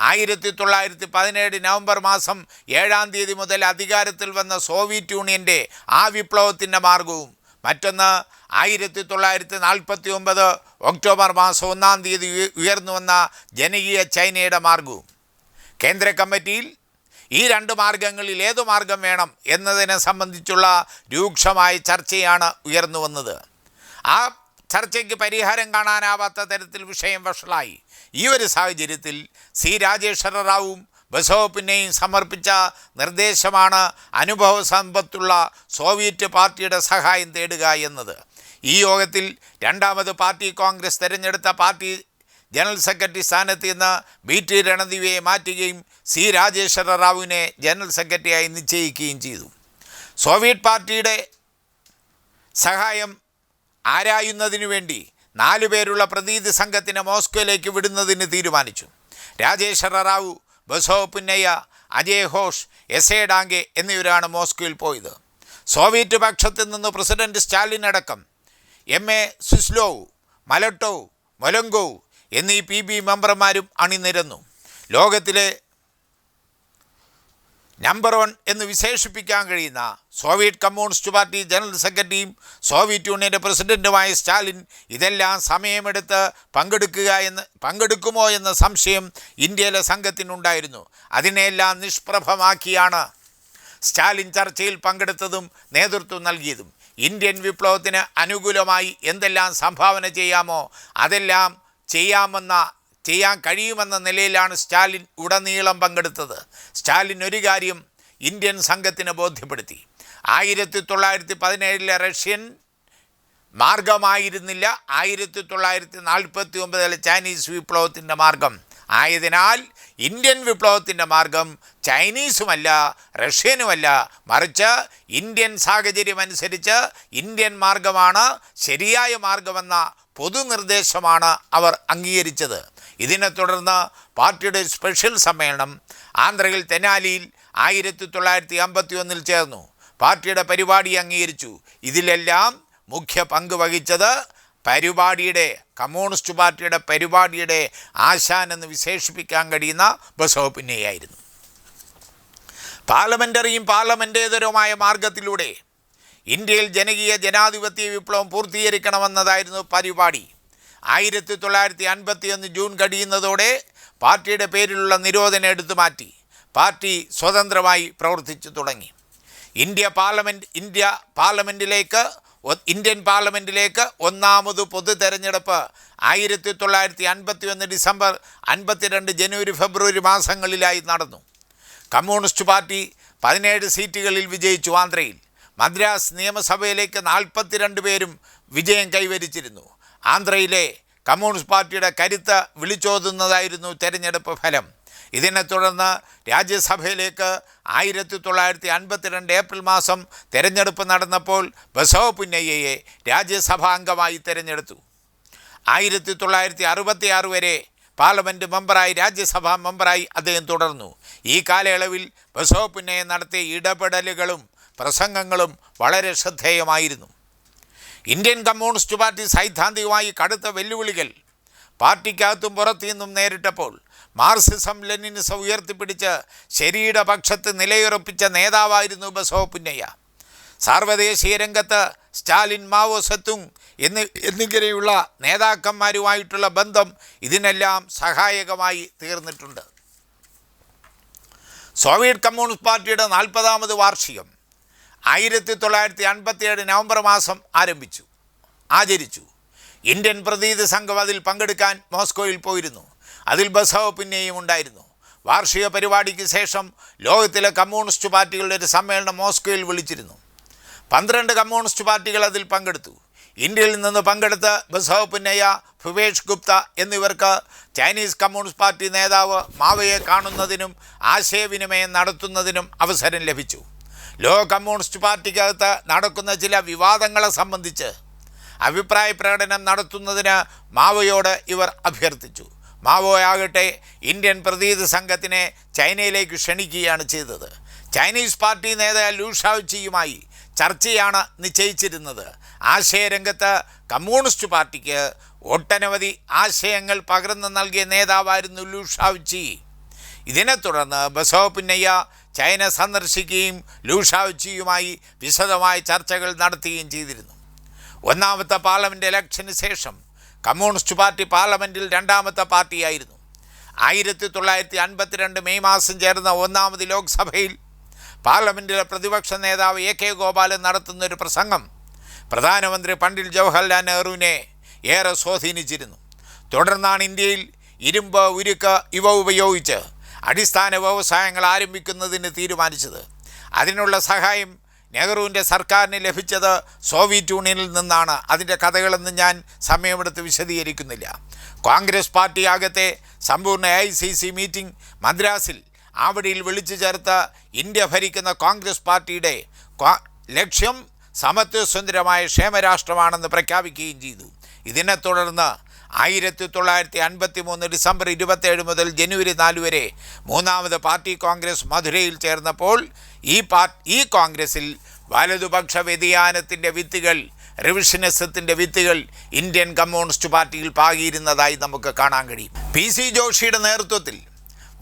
[SPEAKER 2] 1917 നവംബർ മാസം 7 മുതൽ അധികാരത്തിൽ വന്ന സോവിയറ്റ് യൂണിയൻ്റെ ആ വിപ്ലവത്തിൻ്റെ മാർഗവും മറ്റൊന്ന് 1949 ഒക്ടോബർ മാസം 1 ഉയർന്നു വന്ന ജനകീയ ചൈനയുടെ മാർഗവും. കേന്ദ്ര കമ്മിറ്റിയിൽ ഈ 2 മാർഗങ്ങളിൽ ഏതു മാർഗം വേണം എന്നതിനെ സംബന്ധിച്ചുള്ള രൂക്ഷമായ ചർച്ചയാണ് ഉയർന്നു വന്നത്. ആ ചർച്ചയ്ക്ക് പരിഹാരം കാണാനാവാത്ത തരത്തിൽ വിഷയം വഷളായി. ഈ ഒരു സാഹചര്യത്തിൽ സി രാജേശ്വര റാവുവും ബസവ പുന്നയ്യയും സമർപ്പിച്ച നിർദ്ദേശമാണ് അനുഭവ സമ്പത്തുള്ള സോവിയറ്റ് പാർട്ടിയുടെ സഹായം തേടുക എന്നത്. ഈ യോഗത്തിൽ രണ്ടാമത് പാർട്ടി കോൺഗ്രസ് തിരഞ്ഞെടുത്ത പാർട്ടി ജനറൽ സെക്രട്ടറി സ്ഥാനത്ത് നിന്ന് ബി.ടി. രണദിവയെ മാറ്റുകയും സി രാജേശ്വര റാവുവിനെ ജനറൽ സെക്രട്ടറിയായി നിശ്ചയിക്കുകയും ചെയ്തു. സോവിയറ്റ് പാർട്ടിയുടെ സഹായം ആരായുന്നതിനു വേണ്ടി 4 പേരുള്ള പ്രതിനിധി സംഘത്തിനെ മോസ്കോയിലേക്ക് വിടുന്നതിന് തീരുമാനിച്ചു. രാജേശ്വര റാവു, ബസവ പുന്നയ്യ, അജയ് ഘോഷ്, എസ് എ ഡാംഗെ എന്നിവരാണ് മോസ്കോയിൽ പോയത്. സോവിയറ്റ് പക്ഷത്തിൽ നിന്ന് പ്രസിഡന്റ് സ്റ്റാലിൻ അടക്കം എം.എ. സുസ്ലോവ്, മലട്ടോവ്, മൊലങ്കോവ് എന്നീ PB മെമ്പർമാരും അണിനിരന്നു. ലോകത്തിലെ നമ്പർ 1 എന്ന് വിശേഷിപ്പിക്കാൻ കഴിയുന്ന സോവിയറ്റ് കമ്മ്യൂണിസ്റ്റ് പാർട്ടി ജനറൽ സെക്രട്ടറിയും സോവിയറ്റ് യൂണിയൻ്റെ പ്രസിഡൻറ്റുമായ സ്റ്റാലിൻ ഇതെല്ലാം സമയമെടുത്ത് പങ്കെടുക്കുമോ എന്ന സംശയം ഇന്ത്യയിലെ സംഘത്തിനുണ്ടായിരുന്നു. അതിനെല്ലാം നിഷ്പ്രഭമാക്കിയാണ് സ്റ്റാലിൻ ചർച്ചയിൽ പങ്കെടുത്തതും നേതൃത്വം നൽകിയതും. ഇന്ത്യൻ വിപ്ലവത്തിന് അനുകൂലമായി എന്തെല്ലാം സംഭാവന ചെയ്യാമോ അതെല്ലാം ചെയ്യാൻ കഴിയുമെന്ന നിലയിലാണ് സ്റ്റാലിൻ ഉടനീളം പങ്കെടുത്തത്. സ്റ്റാലിൻ ഒരു കാര്യം ഇന്ത്യൻ സംഘത്തിന് ബോധ്യപ്പെടുത്തി. 1917 റഷ്യൻ മാർഗമായിരുന്നില്ല 1949 ചൈനീസ് വിപ്ലവത്തിൻ്റെ മാർഗം ആയതിനാൽ ഇന്ത്യൻ വിപ്ലവത്തിൻ്റെ മാർഗം ചൈനീസുമല്ല റഷ്യനുമല്ല, മറിച്ച് ഇന്ത്യൻ സാഹചര്യമനുസരിച്ച് ഇന്ത്യൻ മാർഗമാണ് ശരിയായ മാർഗമെന്ന പൊതുനിർദ്ദേശമാണ് അവർ അംഗീകരിച്ചത്. ഇതിനെ തുടർന്ന് പാർട്ടിയുടെ സ്പെഷ്യൽ സമ്മേളനം ആന്ധ്രയിൽ തെനാലിയിൽ 1951 ചേർന്നു. പാർട്ടിയുടെ പരിപാടി അംഗീകരിച്ചു. ഇതിലെല്ലാം മുഖ്യ പങ്ക് വഹിച്ചത് കമ്മ്യൂണിസ്റ്റ് പാർട്ടിയുടെ പരിപാടിയുടെ ആശാൻ എന്ന് വിശേഷിപ്പിക്കാൻ കഴിയുന്ന ബസവ പുന്നയ്യയായിരുന്നു. പാർലമെൻ്ററിയും പാർലമെൻറ്റേതരവുമായ മാർഗത്തിലൂടെ ഇന്ത്യയിൽ ജനകീയ ജനാധിപത്യ വിപ്ലവം പൂർത്തീകരിക്കണമെന്നതായിരുന്നു പരിപാടി. 1951 ജൂൺ കഴിയുന്നതോടെ പാർട്ടിയുടെ പേരിലുള്ള നിരോധനം എടുത്തു മാറ്റി. പാർട്ടി സ്വതന്ത്രമായി പ്രവർത്തിച്ചു തുടങ്ങി. ഇന്ത്യൻ പാർലമെൻറ്റിലേക്ക് ഒന്നാമത് പൊതു തെരഞ്ഞെടുപ്പ് 1951 ഡിസംബർ 52 ജനുവരി ഫെബ്രുവരി മാസങ്ങളിലായി നടന്നു. കമ്മ്യൂണിസ്റ്റ് പാർട്ടി 17 സീറ്റുകളിൽ വിജയിച്ചു. ആന്ധ്രയിൽ മദ്രാസ് നിയമസഭയിലേക്ക് 42 പേരും വിജയം കൈവരിച്ചിരുന്നു. ആന്ധ്രയിലെ കമ്മ്യൂണിസ്റ്റ് പാർട്ടിയുടെ കരുത്ത് വിളിച്ചോതുന്നതായിരുന്നു തെരഞ്ഞെടുപ്പ് ഫലം. ഇതിനെ തുടർന്ന് രാജ്യസഭയിലേക്ക് 1952 ഏപ്രിൽ മാസം തെരഞ്ഞെടുപ്പ് നടന്നപ്പോൾ ബസവപുന്നയ്യയെ രാജ്യസഭാ അംഗമായി തെരഞ്ഞെടുത്തു. 1966 വരെ പാർലമെൻറ്റ് മെമ്പറായി, രാജ്യസഭാ മെമ്പറായി അദ്ദേഹം തുടർന്നു. ഈ കാലയളവിൽ ബസവപുന്നയ്യ നടത്തിയ ഇടപെടലുകളും പ്രസംഗങ്ങളും വളരെ ശ്രദ്ധേയമായിരുന്നു. ഇന്ത്യൻ കമ്മ്യൂണിസ്റ്റ് പാർട്ടി സൈദ്ധാന്തികമായി കടുത്ത വെല്ലുവിളികൾ പാർട്ടിക്കകത്തും പുറത്തു നിന്നും നേരിട്ടപ്പോൾ മാർക്സിസം ലെനിനിസം ഉയർത്തിപ്പിടിച്ച് ശരിയുടെ പക്ഷത്ത് നിലയുറപ്പിച്ച നേതാവായിരുന്നു ബസവപുന്നയ്യ. സാർവദേശീയ രംഗത്ത് സ്റ്റാലിൻ, മാവോ സെത്തുങ് എന്നിങ്ങനെയുള്ള നേതാക്കന്മാരുമായിട്ടുള്ള ബന്ധം ഇതിനെല്ലാം സഹായകമായി തീർന്നിട്ടുണ്ട്. സോവിയറ്റ് കമ്മ്യൂണിസ്റ്റ് പാർട്ടിയുടെ 40ാമത് വാർഷികം 1957 നവംബർ മാസം ആചരിച്ചു. ഇന്ത്യൻ പ്രതിനിധി സംഘം അതിൽ പങ്കെടുക്കാൻ മോസ്കോയിൽ പോയിരുന്നു. അതിൽ ബസവപുന്നയ്യയും ഉണ്ടായിരുന്നു. വാർഷിക പരിപാടിക്ക് ശേഷം ലോകത്തിലെ കമ്മ്യൂണിസ്റ്റ് പാർട്ടികളുടെ ഒരു സമ്മേളനം മോസ്കോയിൽ വിളിച്ചിരുന്നു. 12 കമ്മ്യൂണിസ്റ്റ് പാർട്ടികൾ അതിൽ പങ്കെടുത്തു. ഇന്ത്യയിൽ നിന്ന് പങ്കെടുത്ത ബസവപുന്നയ്യ, ഭുപേഷ് ഗുപ്ത എന്നിവർക്ക് ചൈനീസ് കമ്മ്യൂണിസ്റ്റ് പാർട്ടി നേതാവ് മാവോയെ കാണുന്നതിനും ആശയവിനിമയം നടത്തുന്നതിനും അവസരം ലഭിച്ചു. ലോക കമ്മ്യൂണിസ്റ്റ് പാർട്ടിക്കകത്ത് നടക്കുന്ന ചില വിവാദങ്ങളെ സംബന്ധിച്ച് അഭിപ്രായ പ്രകടനം നടത്തുന്നതിന് മാവോയോട് ഇവർ അഭ്യർത്ഥിച്ചു. മാവോയാകട്ടെ ഇന്ത്യൻ പ്രതിനിധി സംഘത്തിനെ ചൈനയിലേക്ക് ക്ഷണിക്കുകയാണ് ചെയ്തത്. ചൈനീസ് പാർട്ടി നേതാവ് ലൂ ഷാവോച്ചിയുമായി ചർച്ചയാണ് നിശ്ചയിച്ചിരുന്നത്. ആശയരംഗത്ത് കമ്മ്യൂണിസ്റ്റ് പാർട്ടിക്ക് ഒട്ടനവധി ആശയങ്ങൾ പകർന്നു നൽകിയ നേതാവായിരുന്നു ലൂ ഷാവോച്ചി. ഇതിനെ തുടർന്ന് ബസവപുന്നയ്യ ചൈന സന്ദർശിക്കുകയും ലൂ ഷാവോച്ചിയുമായി വിശദമായ ചർച്ചകൾ നടത്തുകയും ചെയ്തിരുന്നു. ഒന്നാമത്തെ പാർലമെൻറ്റ് ഇലക്ഷന് ശേഷം കമ്മ്യൂണിസ്റ്റ് പാർട്ടി പാർലമെൻറ്റിൽ 2ാമത്തെ പാർട്ടിയായിരുന്നു. 1952 മെയ് മാസം ചേർന്ന 1ാമത് ലോക്സഭയിൽ പാർലമെൻറ്റിലെ പ്രതിപക്ഷ നേതാവ് AK ഗോപാലൻ നടത്തുന്നൊരു പ്രസംഗം പ്രധാനമന്ത്രി പണ്ഡിറ്റ് ജവഹർലാൽ നെഹ്റുവിനെ ഏറെ സ്വാധീനിച്ചിരുന്നു. തുടർന്നാണ് ഇന്ത്യയിൽ ഇരുമ്പ്, ഉരുക്ക് ഇവ ഉപയോഗിച്ച് അടിസ്ഥാന വ്യവസായങ്ങൾ ആരംഭിക്കുന്നതിന് തീരുമാനിച്ചത്. അതിനുള്ള സഹായം നെഹ്റുവിൻ്റെ സർക്കാരിന് ലഭിച്ചത് സോവിയറ്റ് യൂണിയനിൽ നിന്നാണ്. അതിൻ്റെ കഥകളൊന്നും ഞാൻ സമയമെടുത്ത് വിശദീകരിക്കുന്നില്ല. കോൺഗ്രസ് പാർട്ടിയാകത്തെ സമ്പൂർണ്ണ AICC മീറ്റിംഗ് മദ്രാസിൽ ആവടിയിൽ വിളിച്ചു ചേർത്ത ഇന്ത്യ ഭരിക്കുന്ന കോൺഗ്രസ് പാർട്ടിയുടെ ലക്ഷ്യം സമത്വസുന്ദരമായ ക്ഷേമരാഷ്ട്രമാണെന്ന് പ്രഖ്യാപിക്കുകയും ചെയ്തു. ഇതിനെ തുടർന്ന് 1953 ഡിസംബർ 27 മുതൽ ജനുവരി 4 വരെ 3ാമത് പാർട്ടി കോൺഗ്രസ് മധുരയിൽ ചേർന്നപ്പോൾ ഈ കോൺഗ്രസിൽ വലതുപക്ഷ വ്യതിയാനത്തിൻ്റെ വിത്തുകൾ, റിവിഷനിസത്തിൻ്റെ വിത്തുകൾ ഇന്ത്യൻ കമ്മ്യൂണിസ്റ്റ് പാർട്ടിയിൽ പാകിയിരുന്നതായി നമുക്ക് കാണാൻ കഴിയും. PC ജോഷിയുടെ നേതൃത്വത്തിൽ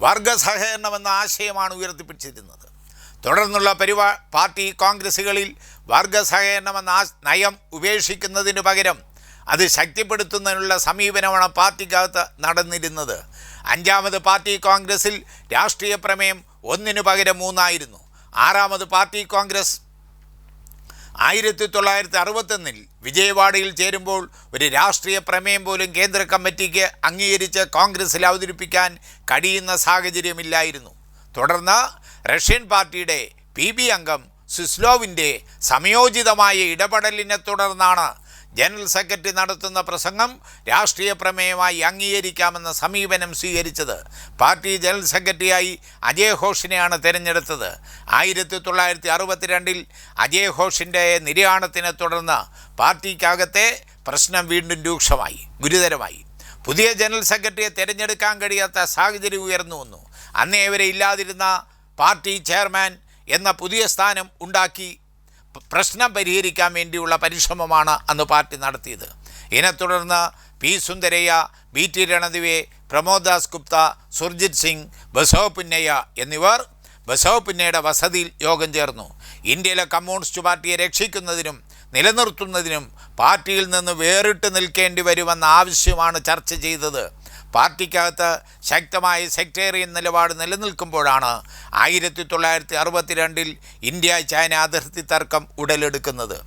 [SPEAKER 2] വർഗസഹകരണമെന്ന ആശയമാണ് ഉയർത്തിപ്പിടിച്ചിരുന്നത്. തുടർന്നുള്ള പാർട്ടി കോൺഗ്രസുകളിൽ വർഗസഹകരണമെന്ന നയം ഉപേക്ഷിക്കുന്നതിനു പകരം അത് ശക്തിപ്പെടുത്തുന്നതിനുള്ള സമീപനമാണ് പാർട്ടിക്കകത്ത് നടന്നിരുന്നത്. 5ാമത് പാർട്ടി കോൺഗ്രസിൽ രാഷ്ട്രീയ പ്രമേയം 1 പകരം 3 ആയിരുന്നു. 6ാമത് പാർട്ടി കോൺഗ്രസ് 1961 വിജയവാഡയിൽ ചേരുമ്പോൾ ഒരു രാഷ്ട്രീയ പ്രമേയം പോലും കേന്ദ്ര കമ്മിറ്റിക്ക് അംഗീകരിച്ച് കോൺഗ്രസിൽ അവതരിപ്പിക്കാൻ കഴിയുന്ന സാഹചര്യമില്ലായിരുന്നു. തുടർന്ന് റഷ്യൻ പാർട്ടിയുടെ PB അംഗം സുസ്ലോവിൻ്റെ സമയോചിതമായ ഇടപെടലിനെ തുടർന്നാണ് ജനറൽ സെക്രട്ടറി നടത്തുന്ന പ്രസംഗം രാഷ്ട്രീയ പ്രമേയമായി അംഗീകരിക്കാമെന്ന സമീപനം സ്വീകരിച്ചത്. പാർട്ടി ജനറൽ സെക്രട്ടറിയായി അജയ് ഘോഷിനെയാണ് തിരഞ്ഞെടുത്തത്. 1962 അജയ് ഘോഷിൻ്റെ നിര്യാണത്തിനെ തുടർന്ന് പാർട്ടിക്കകത്തെ പ്രശ്നം വീണ്ടും രൂക്ഷമായി, ഗുരുതരമായി. പുതിയ ജനറൽ സെക്രട്ടറിയെ തിരഞ്ഞെടുക്കാൻ കഴിയാത്ത സാഹചര്യം ഉയർന്നു വന്നു. അന്നേ വരെ ഇല്ലാതിരുന്ന പാർട്ടി ചെയർമാൻ എന്ന പുതിയ സ്ഥാനം ഉണ്ടാക്കി പ്രശ്നം പരിഹരിക്കാൻ വേണ്ടിയുള്ള പരിശ്രമമാണ് അന്ന് പാർട്ടി നടത്തിയത്. ഇതിനെ തുടർന്ന് P. സുന്ദരയ്യ, BT രണദിവെ, പ്രമോദ് ദാസ് ഗുപ്ത, സുർജിത് സിംഗ്, ബസവപുന്നയ്യ എന്നിവർ ബസവപുന്നയ്യയുടെ വസതിയിൽ യോഗം ചേർന്നു. ഇന്ത്യയിലെ കമ്മ്യൂണിസ്റ്റ് പാർട്ടിയെ രക്ഷിക്കുന്നതിനും നിലനിർത്തുന്നതിനും പാർട്ടിയിൽ നിന്ന് വേറിട്ട് നിൽക്കേണ്ടി വരുമെന്ന ആവശ്യമാണ് ചർച്ച ചെയ്തത്. പാർട്ടിക്കകത്ത് ശക്തമായ സെക്ടേറിയൻ നിലപാട് നിലനിൽക്കുമ്പോഴാണ് 1962 ഇന്ത്യ ചൈന അതിർത്തി തർക്കം ഉടലെടുക്കുന്നത്.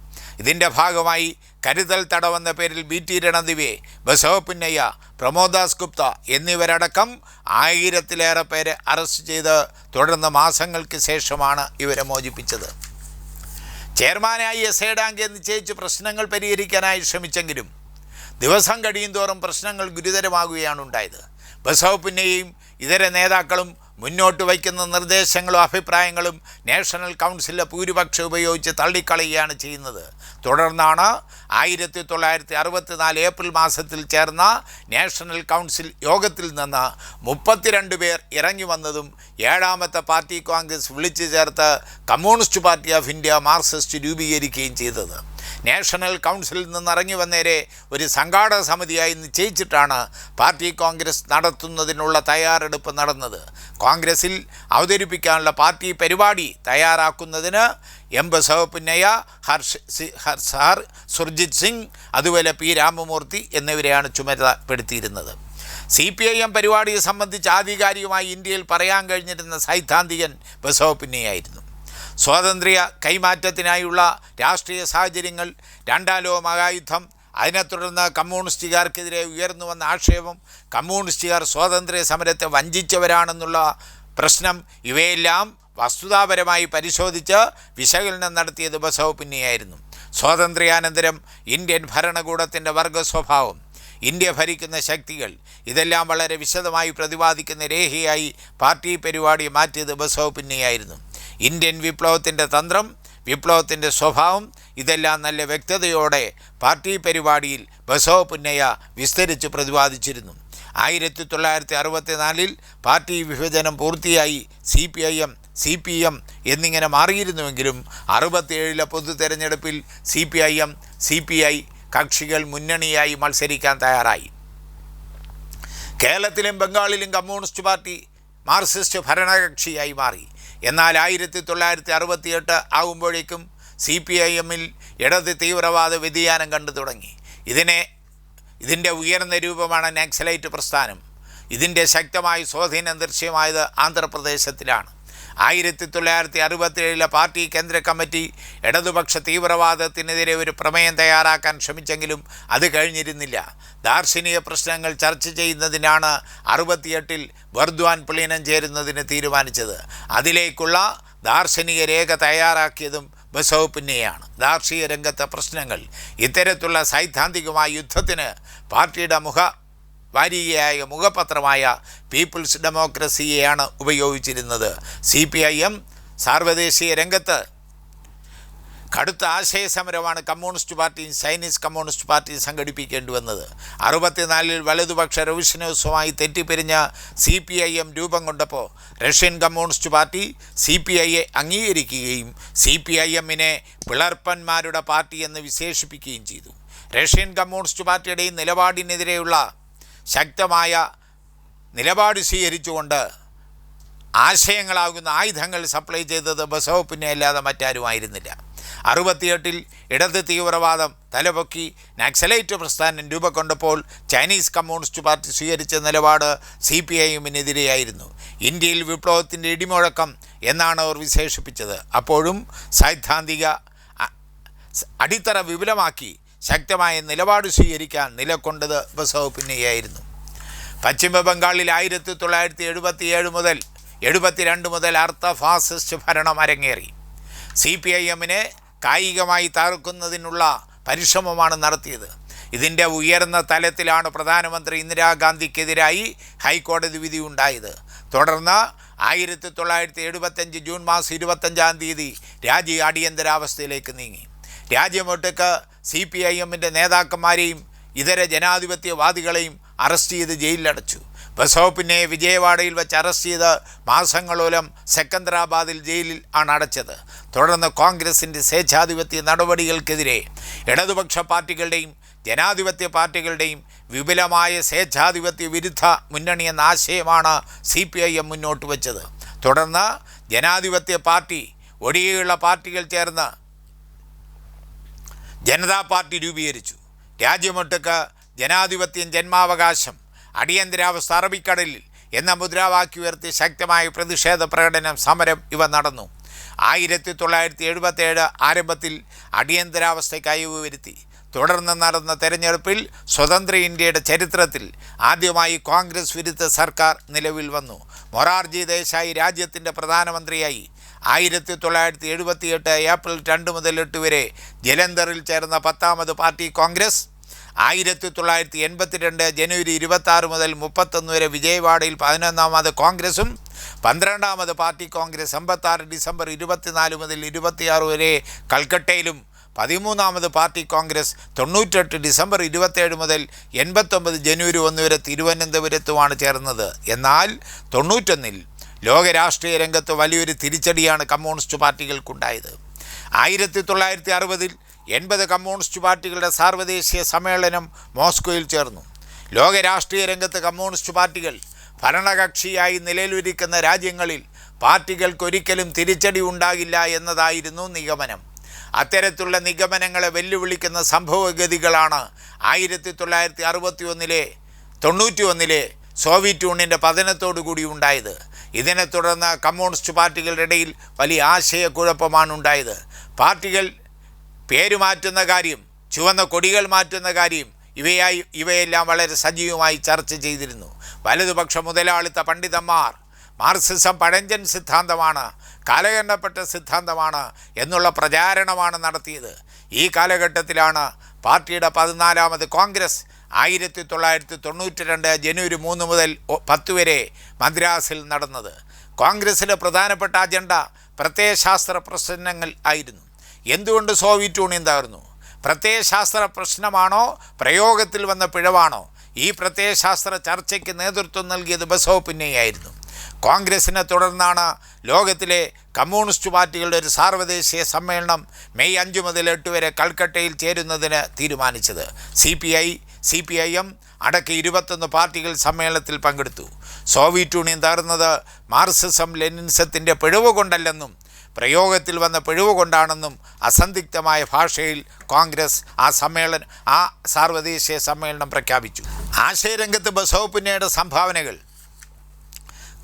[SPEAKER 2] ഇതിൻ്റെ ഭാഗമായി കരുതൽ തടവെന്ന പേരിൽ BT രണദിവെ, ബസവപുന്നയ്യ, പ്രമോദ് ദാസ് ഗുപ്ത എന്നിവരടക്കം 1000-ലേറെ പേരെ അറസ്റ്റ് ചെയ്ത് തുടർന്ന് മാസങ്ങൾക്ക് ശേഷമാണ് ഇവരെ മോചിപ്പിച്ചത്. ചെയർമാനായി എസ് എ ഡാങ്കെ നിശ്ചയിച്ച് പ്രശ്നങ്ങൾ പരിഹരിക്കാനായി ശ്രമിച്ചെങ്കിലും ദിവസം കഴിയുന്തോറും പ്രശ്നങ്ങൾ ഗുരുതരമാകുകയാണ് ഉണ്ടായത്. ബസവപ്പിനെയും ഇതര നേതാക്കളും മുന്നോട്ട് വയ്ക്കുന്ന നിർദ്ദേശങ്ങളും അഭിപ്രായങ്ങളും നാഷണൽ കൗൺസിലിലെ ഭൂരിപക്ഷം ഉപയോഗിച്ച് തള്ളിക്കളയുകയാണ് ചെയ്യുന്നത്. തുടർന്നാണ് 1964 ഏപ്രിൽ മാസത്തിൽ ചേർന്ന നാഷണൽ കൗൺസിൽ യോഗത്തിൽ നിന്ന് 32 പേർ ഇറങ്ങി വന്നതും 7ാമത്തെ പാർട്ടി കോൺഗ്രസ് വിളിച്ചു ചേർത്ത് communist party of India Marxist രൂപീകരിക്കുകയും ചെയ്തത്. നാഷണൽ കൗൺസിലിൽ നിന്ന് ഇറങ്ങി വന്നേരെ ഒരു സംഘാടക സമിതിയായി നിശ്ചയിച്ചിട്ടാണ് പാർട്ടി കോൺഗ്രസ് നടത്തുന്നതിനുള്ള തയ്യാറെടുപ്പ് നടന്നത്. കോൺഗ്രസിൽ അവതരിപ്പിക്കാനുള്ള പാർട്ടി പരിപാടി തയ്യാറാക്കുന്നതിന് എം ബസവപ്പുന്നയ്യ, സർ സുർജിത് സിംഗ്, അതുപോലെ പി രാമമൂർത്തി എന്നിവരെയാണ് ചുമതലപ്പെടുത്തിയിരുന്നത്. CPIM പരിപാടിയെ സംബന്ധിച്ച് ആധികാരികമായി ഇന്ത്യയിൽ പറയാൻ കഴിഞ്ഞിരുന്ന സൈദ്ധാന്തികൻ ബസവപ്പുന്നയ്യായിരുന്നു. സ്വാതന്ത്ര്യ കൈമാറ്റത്തിനായുള്ള രാഷ്ട്രീയ സാഹചര്യങ്ങൾ, രണ്ടാം ലോക മഹായുദ്ധം, അതിനെ തുടർന്ന് കമ്മ്യൂണിസ്റ്റുകാർക്കെതിരെ ഉയർന്നു വന്ന ആക്ഷേപം, കമ്മ്യൂണിസ്റ്റുകാർ സ്വാതന്ത്ര്യ സമരത്തെ വഞ്ചിച്ചവരാണെന്നുള്ള പ്രശ്നം, ഇവയെല്ലാം വസ്തുതാപരമായി പരിശോധിച്ച് വിശകലനം നടത്തിയത് ബസവപ്പുന്നയ്യായിരുന്നു. സ്വാതന്ത്ര്യാനന്തരം ഇന്ത്യൻ ഭരണകൂടത്തിൻ്റെ വർഗ സ്വഭാവം, ഇന്ത്യ ഭരിക്കുന്ന ശക്തികൾ, ഇതെല്ലാം വളരെ വിശദമായി പ്രതിപാദിക്കുന്ന രേഖയായി പാർട്ടി പരിപാടി മാറ്റിയത് ബസവപ്പുന്നയ്യായിരുന്നു. ഇന്ത്യൻ വിപ്ലവത്തിൻ്റെ തന്ത്രം, വിപ്ലവത്തിൻ്റെ സ്വഭാവം, ഇതെല്ലാം നല്ല വ്യക്തതയോടെ പാർട്ടി പരിപാടിയിൽ ബസവപ്പുന്നയ്യ വിസ്തരിച്ച് പ്രതിപാദിച്ചിരുന്നു. 1964 പാർട്ടി വിഭജനം പൂർത്തിയായി CPM എന്നിങ്ങനെ മാറിയിരുന്നുവെങ്കിലും 67 പൊതു തെരഞ്ഞെടുപ്പിൽ CPIM CPI കക്ഷികൾ മുന്നണിയായി മത്സരിക്കാൻ തയ്യാറായി. കേരളത്തിലും ബംഗാളിലും കമ്മ്യൂണിസ്റ്റ് പാർട്ടി മാർക്സിസ്റ്റ് ഭരണകക്ഷിയായി മാറി. എന്നാൽ 1968 ആകുമ്പോഴേക്കും CPIMൽ ഇടത് തീവ്രവാദ വ്യതിയാനം കണ്ടു തുടങ്ങി. ഇതിൻ്റെ ഉയർന്ന രൂപമാണ് നക്സലൈറ്റ് പ്രസ്ഥാനം. ഇതിൻ്റെ ശക്തമായ സ്വാധീനം ദൃശ്യമായത് ആന്ധ്രാപ്രദേശത്തിലാണ്. 1967 പാർട്ടി കേന്ദ്ര കമ്മിറ്റി ഇടതുപക്ഷ തീവ്രവാദത്തിനെതിരെ ഒരു പ്രമേയം തയ്യാറാക്കാൻ ശ്രമിച്ചെങ്കിലും അത് കഴിഞ്ഞിരുന്നില്ല. ദാർശനിക പ്രശ്നങ്ങൾ ചർച്ച ചെയ്യുന്നതിനാണ് 68 ബർദ്വാൻ പ്ലീനം ചേരുന്നതിന് തീരുമാനിച്ചത്. അതിലേക്കുള്ള ദാർശനിക രേഖ തയ്യാറാക്കിയതും ബസവപ്പുന്നയ്യാണ്. ദാർശനിക രംഗത്തെ പ്രശ്നങ്ങൾ, ഇത്തരത്തിലുള്ള സൈദ്ധാന്തികമായ യുദ്ധത്തിന് പാർട്ടിയുടെ വാരികയായ മുഖപത്രമായ പീപ്പിൾസ് ഡെമോക്രസിയെയാണ് ഉപയോഗിച്ചിരുന്നത്. CPIM സാർവദേശീയ രംഗത്ത് കടുത്ത ആശയസമരമാണ് കമ്മ്യൂണിസ്റ്റ് പാർട്ടിയും ചൈനീസ് കമ്മ്യൂണിസ്റ്റ് പാർട്ടിയും സംഘടിപ്പിക്കേണ്ടി വന്നത്. 64 വലതുപക്ഷ റവല്യൂഷനേഴ്സുമായി തെറ്റിപ്പിരിഞ്ഞ CPIM രൂപം കൊണ്ടപ്പോൾ റഷ്യൻ കമ്മ്യൂണിസ്റ്റ് പാർട്ടി CPIയെ അംഗീകരിക്കുകയും CPIMനെ പിളർപ്പന്മാരുടെ പാർട്ടി എന്ന് വിശേഷിപ്പിക്കുകയും ചെയ്തു. റഷ്യൻ കമ്മ്യൂണിസ്റ്റ് പാർട്ടിയുടെ നിലപാടിനെതിരെയുള്ള ശക്തമായ നിലപാട് സ്വീകരിച്ചുകൊണ്ട് ആശയങ്ങളാകുന്ന ആയുധങ്ങൾ സപ്ലൈ ചെയ്തത് ബസവപ്പുന്നയ്യ അല്ലാതെ മറ്റാരുമായിരുന്നില്ല. 68 ഇടത് തീവ്രവാദം തലപൊക്കി നക്സലൈറ്റ് പ്രസ്ഥാനം രൂപം കൊണ്ടപ്പോൾ ചൈനീസ് കമ്മ്യൂണിസ്റ്റ് പാർട്ടി സ്വീകരിച്ച നിലപാട് CPIMനെതിരെയായിരുന്നു. ഇന്ത്യയിൽ വിപ്ലവത്തിൻ്റെ ഇടിമുഴക്കം എന്നാണ് അവർ വിശേഷിപ്പിച്ചത്. അപ്പോഴും സൈദ്ധാന്തിക അടിത്തറ വിപുലമാക്കി ശക്തമായ നിലപാട് സ്വീകരിക്കാൻ നിലകൊണ്ടത് ബസവപ്പുന്നയ്യായിരുന്നു. പശ്ചിമ ബംഗാളിൽ 1977 മുതൽ 72 മുതൽ അർദ്ധ ഫാസിസ്റ്റ് ഭരണം അരങ്ങേറി. CPIMനെ കായികമായി തകർക്കുന്നതിനുള്ള പരിശ്രമമാണ് നടത്തിയത്. ഇതിൻ്റെ ഉയർന്ന തലത്തിലാണ് പ്രധാനമന്ത്രി ഇന്ദിരാഗാന്ധിക്കെതിരായി ഹൈക്കോടതി വിധി ഉണ്ടായത്. തുടർന്ന് 1975 ജൂൺ മാസം 25-ാം തീയതി രാജ്യം അടിയന്തരാവസ്ഥയിലേക്ക് നീങ്ങി. രാജ്യമൊട്ടുക്ക് CPIMൻ്റെ നേതാക്കന്മാരെയും ഇതര ജനാധിപത്യവാദികളെയും അറസ്റ്റ് ചെയ്ത് ജയിലിലടച്ചു. ബസവപ്പുന്നയെ വിജയവാഡയിൽ വെച്ച് അറസ്റ്റ് ചെയ്ത് മാസങ്ങളോളം സെക്കന്ദരാബാദിൽ ജയിലിൽ ആണ് അടച്ചത്. തുടർന്ന് കോൺഗ്രസിൻ്റെ സ്വേച്ഛാധിപത്യ നടപടികൾക്കെതിരെ ഇടതുപക്ഷ പാർട്ടികളുടെയും ജനാധിപത്യ പാർട്ടികളുടെയും വിപുലമായ സ്വേച്ഛാധിപത്യ വിരുദ്ധ മുന്നണി എന്ന ആശയമാണ് CPIM മുന്നോട്ട് വച്ചത്. തുടർന്ന് ജനാധിപത്യ പാർട്ടി ഒഴികെയുള്ള പാർട്ടികൾ ചേർന്ന് ജനതാ പാർട്ടി രൂപീകരിച്ചു. രാജ്യമൊട്ടുക്ക് ജനാധിപത്യം, ജന്മാവകാശം, അടിയന്തരാവസ്ഥ, അറബിക്കടലിൽ എന്ന മുദ്രാവാക്യം ഉയർത്തി ശക്തമായ പ്രതിഷേധ പ്രകടനം, സമരം ഇവ നടന്നു. 1977 ആരംഭത്തിൽ അടിയന്തരാവസ്ഥയ്ക്ക് അയവ് വരുത്തി. തുടർന്ന് നടന്ന തെരഞ്ഞെടുപ്പിൽ സ്വതന്ത്ര ഇന്ത്യയുടെ ചരിത്രത്തിൽ ആദ്യമായി കോൺഗ്രസ് വിരുദ്ധ സർക്കാർ നിലവിൽ വന്നു. മൊറാർജി ദേശായി രാജ്യത്തിൻ്റെ പ്രധാനമന്ത്രിയായി. 1978 ഏപ്രിൽ 2 മുതൽ 8 വരെ ജലന്ധറിൽ ചേർന്ന 10ാമത് പാർട്ടി കോൺഗ്രസ് 1982 ജനുവരി 26 മുതൽ 31 വരെ വിജയവാഡയിൽ 11ാമത് കോൺഗ്രസും 12ാമത് പാർട്ടി കോൺഗ്രസ് 56 ഡിസംബർ 24 മുതൽ 26 വരെ കൽക്കട്ടയിലും 13ാമത് പാർട്ടി കോൺഗ്രസ് 98 ഡിസംബർ 27 മുതൽ 89 ജനുവരി 1 വരെ തിരുവനന്തപുരത്തുമാണ് ചേർന്നത്. എന്നാൽ 91 ലോക രാഷ്ട്രീയ രംഗത്ത് വലിയൊരു തിരിച്ചടിയാണ് കമ്മ്യൂണിസ്റ്റ് പാർട്ടികൾക്കുണ്ടായത്. 1960 80 കമ്മ്യൂണിസ്റ്റ് പാർട്ടികളുടെ സാർവദേശീയ സമ്മേളനം മോസ്കോയിൽ ചേർന്നു. ലോക രാഷ്ട്രീയ രംഗത്ത് കമ്മ്യൂണിസ്റ്റ് പാർട്ടികൾ ഭരണകക്ഷിയായി നിലവിലിരിക്കുന്ന രാജ്യങ്ങളിൽ പാർട്ടികൾക്കൊരിക്കലും തിരിച്ചടി ഉണ്ടാകില്ല എന്നതായിരുന്നു നിഗമനം. അത്തരത്തിലുള്ള നിഗമനങ്ങളെ വെല്ലുവിളിക്കുന്ന സംഭവഗതികളാണ് 1991 സോവിയറ്റ് യൂണിയൻ്റെ പതനത്തോടുകൂടി ഉണ്ടായത്. ഇതിനെ തുടർന്ന് കമ്മ്യൂണിസ്റ്റ് പാർട്ടികളുടെ ഇടയിൽ വലിയ ആശയക്കുഴപ്പമാണ് ഉണ്ടായത്. പാർട്ടികൾ പേരുമാറ്റുന്ന കാര്യം, ചുവന്ന കൊടികൾ മാറ്റുന്ന കാര്യം, ഇവയെല്ലാം വളരെ സജീവമായി ചർച്ച ചെയ്തിരുന്നു. വലതുപക്ഷ മുതലാളിത്ത പണ്ഡിതന്മാർ മാർക്സിസം പഴഞ്ചൻ സിദ്ധാന്തമാണ്, കാലഹരണപ്പെട്ട സിദ്ധാന്തമാണ് എന്നുള്ള പ്രചാരണമാണ് നടത്തിയത്. ഈ കാലഘട്ടത്തിലാണ് പാർട്ടിയുടെ 14ാമത് കോൺഗ്രസ് 1992 ജനുവരി 3 മുതൽ 10 വരെ മദ്രാസിൽ നടന്നത്. കോൺഗ്രസിലെ പ്രധാനപ്പെട്ട അജണ്ട പ്രത്യയശാസ്ത്ര പ്രശ്നങ്ങൾ ആയിരുന്നു. എന്തുകൊണ്ട് സോവിയറ്റ് യൂണിയൻ തകർന്നു? പ്രത്യയശാസ്ത്ര പ്രശ്നമാണോ, പ്രയോഗത്തിൽ വന്ന പിഴവാണോ? ഈ പ്രത്യയശാസ്ത്ര ചർച്ചയ്ക്ക് നേതൃത്വം നൽകിയത് ബസോപിന്നയായിരുന്നു. കോൺഗ്രസിനെ തുടർന്നാണ് ലോകത്തിലെ കമ്മ്യൂണിസ്റ്റ് പാർട്ടികളുടെ ഒരു സാർവദേശീയ സമ്മേളനം മെയ് 5 മുതൽ 8 വരെ കൽക്കട്ടയിൽ ചേരുന്നതിന് തീരുമാനിച്ചത്. CPIM അടക്കം 21 പാർട്ടികൾ സമ്മേളനത്തിൽ പങ്കെടുത്തു. സോവിയറ്റ് യൂണിയൻ തകർന്നത് മാർക്സിസം ലെനിനിസത്തിൻ്റെ പിഴവ് കൊണ്ടല്ലെന്നും പ്രയോഗത്തിൽ വന്ന പിഴവ് കൊണ്ടാണെന്നും അസന്ദിഗ്ധമായ ഭാഷയിൽ കോൺഗ്രസ് ആ സാർവദേശീയ സമ്മേളനം പ്രഖ്യാപിച്ചു. ആശയരംഗത്ത് ബസോപിന്നയുടെ സംഭാവനകൾ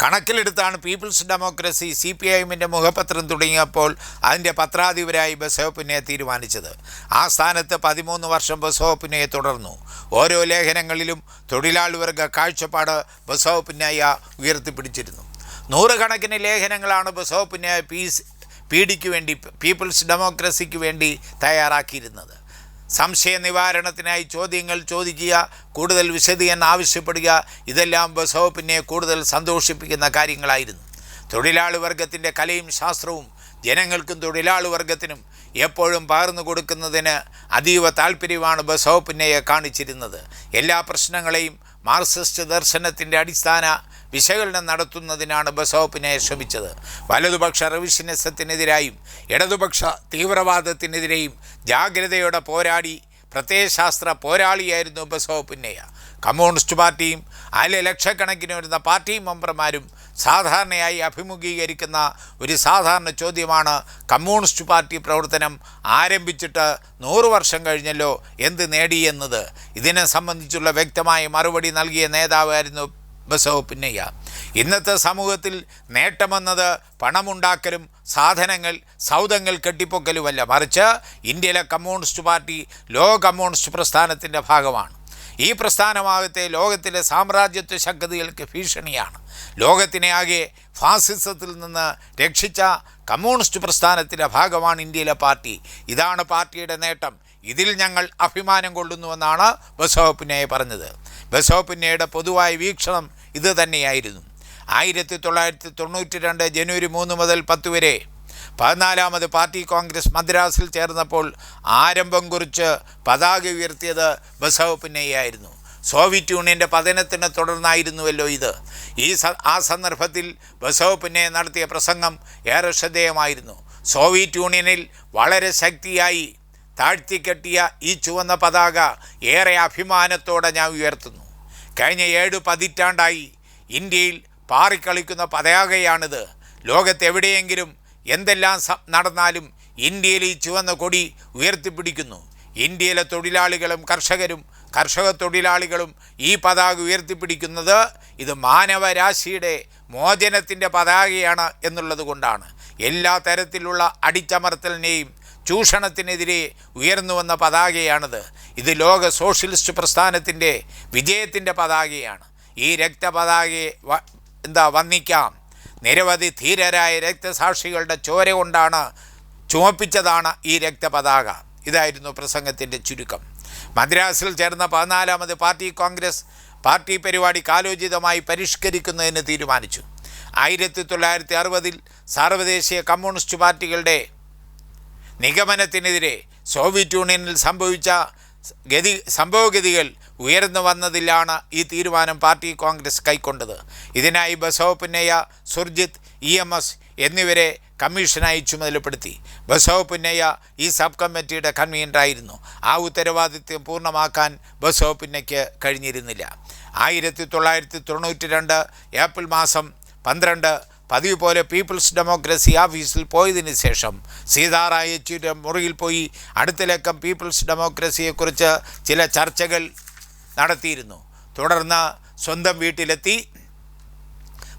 [SPEAKER 2] കണക്കിലെടുത്താണ് പീപ്പിൾസ് ഡെമോക്രസി CPIMൻ്റെ മുഖപത്രം തുടങ്ങിയപ്പോൾ അതിൻ്റെ പത്രാധിപരായി ബസോപിന്നയെ തീരുമാനിച്ചത്. ആ സ്ഥാനത്ത് 13 വർഷം ബസോപിന്നയെ തുടർന്നു. ഓരോ ലേഖനങ്ങളിലും തൊഴിലാളി വർഗ കാഴ്ചപ്പാട് ബസോപിന്നയ ഉയർത്തിപ്പിടിച്ചിരുന്നു. 100 കണക്കിന് ലേഖനങ്ങളാണ് ബസോപിന്നയ PDക്ക് വേണ്ടി, പീപ്പിൾസ് ഡെമോക്രസിക്ക് വേണ്ടി തയ്യാറാക്കിയിരുന്നത്. സംശയ നിവാരണത്തിനായി ചോദ്യങ്ങൾ ചോദിക്കുക, കൂടുതൽ വിശദീകരണം ആവശ്യപ്പെടുക, ഇതെല്ലാം ബസോപിന്നയെ കൂടുതൽ സന്തോഷിപ്പിക്കുന്ന കാര്യങ്ങളായിരുന്നു. തൊഴിലാളി വർഗത്തിൻ്റെ കലയും ശാസ്ത്രവും ജനങ്ങൾക്കും തൊഴിലാളി വർഗത്തിനും എപ്പോഴും പകർന്നു കൊടുക്കുന്നതിന് അതീവ താല്പര്യമാണ് ബസോപിന്നയെ കാണിച്ചിരുന്നത്. എല്ലാ പ്രശ്നങ്ങളെയും മാർക്സിസ്റ്റ് ദർശനത്തിൻ്റെ അടിസ്ഥാന വിശകലനം നടത്തുന്നതിനാണ് ബസോപിന്നയെ ശ്രമിച്ചത്. വലതുപക്ഷ റിവിഷനിസത്തിനെതിരായും ഇടതുപക്ഷ തീവ്രവാദത്തിനെതിരെയും ജാഗ്രതയോടെ പോരാടി പ്രത്യയശാസ്ത്ര പോരാളിയായിരുന്നു ബസോപിന്നയ. കമ്മ്യൂണിസ്റ്റ് പാർട്ടിയും അതിലെ ലക്ഷക്കണക്കിന് വരുന്ന പാർട്ടി മെമ്പർമാരും സാധാരണയായി അഭിമുഖീകരിക്കുന്ന ഒരു സാധാരണ ചോദ്യമാണ്, കമ്മ്യൂണിസ്റ്റ് പാർട്ടി പ്രവർത്തനം ആരംഭിച്ചിട്ട് 100 വർഷം കഴിഞ്ഞല്ലോ, എന്ത് നേടിയെന്നത്. ഇതിനെ സംബന്ധിച്ചുള്ള വ്യക്തമായ മറുപടി നൽകിയ നേതാവായിരുന്നു ബസോപിന്നയ. ഇന്നത്തെ സമൂഹത്തിൽ നേട്ടമെന്നത് പണമുണ്ടാക്കലും സൗധങ്ങൾ കെട്ടിപ്പൊക്കലുമല്ല, മറിച്ച് ഇന്ത്യയിലെ കമ്മ്യൂണിസ്റ്റ് പാർട്ടി ലോക കമ്മ്യൂണിസ്റ്റ് പ്രസ്ഥാനത്തിൻ്റെ ഭാഗമാണ്. ഈ പ്രസ്ഥാനമാകത്തെ ലോകത്തിലെ സാമ്രാജ്യത്വ ശക്തികൾക്ക് ഭീഷണിയാണ്. ലോകത്തിനെ ആകെ ഫാസിസത്തിൽ നിന്ന് രക്ഷിച്ച കമ്മ്യൂണിസ്റ്റ് പ്രസ്ഥാനത്തിൻ്റെ ഭാഗമാണ് ഇന്ത്യയിലെ പാർട്ടി. ഇതാണ് പാർട്ടിയുടെ നേട്ടം, ഇതിൽ ഞങ്ങൾ അഭിമാനം കൊള്ളുന്നുവെന്നാണ് ബസോപിന്നയ പറഞ്ഞത്. ബസോപിന്നയുടെ പൊതുവായ വീക്ഷണം ഇത് തന്നെയായിരുന്നു. 1992 ജനുവരി 3 മുതൽ 10 വരെ 14ാമത് പാർട്ടി കോൺഗ്രസ് മദ്രാസിൽ ചേർന്നപ്പോൾ ആരംഭം കുറിച്ച് പതാക ഉയർത്തിയത് ബസോപിന്നയായിരുന്നു. സോവിയറ്റ് യൂണിയൻ്റെ പതനത്തിനെ തുടർന്നായിരുന്നുവല്ലോ ഇത്. ആ സന്ദർഭത്തിൽ ബസോപിന്നയ നടത്തിയ പ്രസംഗം ഏറെ ശ്രദ്ധേയമായിരുന്നു. സോവിയറ്റ് യൂണിയനിൽ വളരെ ശക്തിയായി താഴ്ത്തിക്കെട്ടിയ ഈ ചുവന്ന പതാക ഏറെ അഭിമാനത്തോടെ ഞാൻ ഉയർത്തുന്നു. കഴിഞ്ഞ 7 പതിറ്റാണ്ടായി ഇന്ത്യയിൽ പാറിക്കളിക്കുന്ന പതാകയാണിത്. ലോകത്തെവിടെയെങ്കിലും എന്തെല്ലാം നടന്നാലും ഇന്ത്യയിൽ ഈ ചുവന്ന കൊടി ഉയർത്തിപ്പിടിക്കുന്നു. ഇന്ത്യയിലെ തൊഴിലാളികളും കർഷക തൊഴിലാളികളും ഈ പതാക ഉയർത്തിപ്പിടിക്കുന്നത് ഇത് മാനവരാശിയുടെ മോചനത്തിൻ്റെ പതാകയാണ് എന്നുള്ളത് കൊണ്ടാണ്. എല്ലാ തരത്തിലുള്ള അടിച്ചമർത്തലിനെയും ചൂഷണത്തിനെതിരെ ഉയർന്നു വന്ന പതാകയാണിത്. ഇത് ലോക സോഷ്യലിസ്റ്റ് പ്രസ്ഥാനത്തിൻ്റെ വിജയത്തിൻ്റെ പതാകയാണ്. ഈ രക്തപതാകയെ വന്ദിക്കാം. നിരവധി ധീരരായ രക്തസാക്ഷികളുടെ ചോര കൊണ്ടാണ് ചുമപ്പിച്ചതാണ് ഈ രക്തപതാക. ഇതായിരുന്നു പ്രസംഗത്തിൻ്റെ ചുരുക്കം. മദ്രാസിൽ ചേർന്ന 14ാമത് പാർട്ടി കോൺഗ്രസ് പാർട്ടി പരിപാടി കാലോചിതമായി പരിഷ്കരിക്കുന്നതിന് തീരുമാനിച്ചു. 1960-ൽ സാർവദേശീയ കമ്മ്യൂണിസ്റ്റ് പാർട്ടികളുടെ നിഗമനത്തിനെതിരെ സോവിയറ്റ് യൂണിയനിൽ സംഭവഗതികൾ ഉയർന്നു വന്നതിലാണ് ഈ തീരുമാനം പാർട്ടി കോൺഗ്രസ് കൈക്കൊണ്ടത്. ഇതിനായി ബസവപുന്നയ്യ, സുർജിത്, EMS എന്നിവരെ കമ്മീഷനായി ചുമതലപ്പെടുത്തി. ബസവപുന്നയ്യ ഈ സബ് കമ്മിറ്റിയുടെ കൺവീനറായിരുന്നു. ആ ഉത്തരവാദിത്വം പൂർണ്ണമാക്കാൻ ബസവപുന്നയ്യയ്ക്ക് കഴിഞ്ഞിരുന്നില്ല. 1992 ഏപ്രിൽ മാസം 12 പതിവ് പോലെ പീപ്പിൾസ് ഡെമോക്രസി ഓഫീസിൽ പോയതിന് ശേഷം സീതാറാം യെച്ചൂരിയുടെ മുറിയിൽ പോയി അടുത്ത ലക്കം പീപ്പിൾസ് ഡെമോക്രസിയെക്കുറിച്ച് ചില ചർച്ചകൾ നടത്തിയിരുന്നു. തുടർന്ന് സ്വന്തം വീട്ടിലെത്തി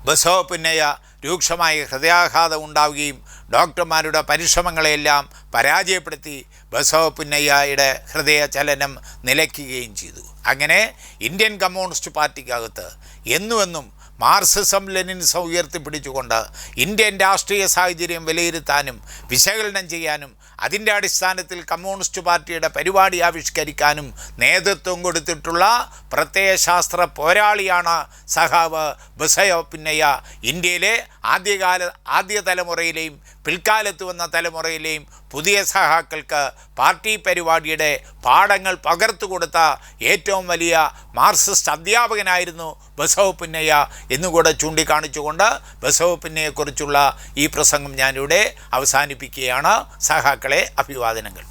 [SPEAKER 2] ബസവപുന്നയ്യ രൂക്ഷമായ ഹൃദയാഘാതം ഉണ്ടാവുകയും ഡോക്ടർമാരുടെ പരിശ്രമങ്ങളെല്ലാം പരാജയപ്പെടുത്തി ബസവപുന്നയ്യയുടെ ഹൃദയചലനം നിലയ്ക്കുകയും ചെയ്തു. അങ്ങനെ ഇന്ത്യൻ കമ്മ്യൂണിസ്റ്റ് പാർട്ടിക്കകത്ത് എന്നുമെന്നും മാർക്സിസം ലെനിനിസം ഉയർത്തിപ്പിടിച്ചുകൊണ്ട് ഇന്ത്യൻ രാഷ്ട്രീയ സാഹചര്യം വിലയിരുത്താനും വിശകലനം ചെയ്യാനും അതിൻ്റെ അടിസ്ഥാനത്തിൽ കമ്മ്യൂണിസ്റ്റ് പാർട്ടിയുടെ പരിപാടി ആവിഷ്കരിക്കാനും നേതൃത്വം കൊടുത്തിട്ടുള്ള പ്രത്യയശാസ്ത്ര പോരാളിയാണ് സഖാവ് ബസവപുന്നയ്യ. ഇന്ത്യയിലെ ആദ്യ തലമുറയിലെയും പിൽക്കാലത്ത് വന്ന തലമുറയിലെയും പുതിയ സഖാക്കൾക്ക് പാർട്ടി പരിപാടിയുടെ പാഠങ്ങൾ പകർന്നു കൊടുത്ത ഏറ്റവും വലിയ മാർക്സിസ്റ്റ് അധ്യാപകനായിരുന്നു ബസവപുന്നയ്യ എന്നുകൂടെ ചൂണ്ടിക്കാണിച്ചുകൊണ്ട് ബസവപുന്നയ്യയെക്കുറിച്ചുള്ള ഈ പ്രസംഗം ഞാനിവിടെ അവസാനിപ്പിക്കുകയാണ്. സഖാക്കളെ, അഭിവാദനങ്ങൾ.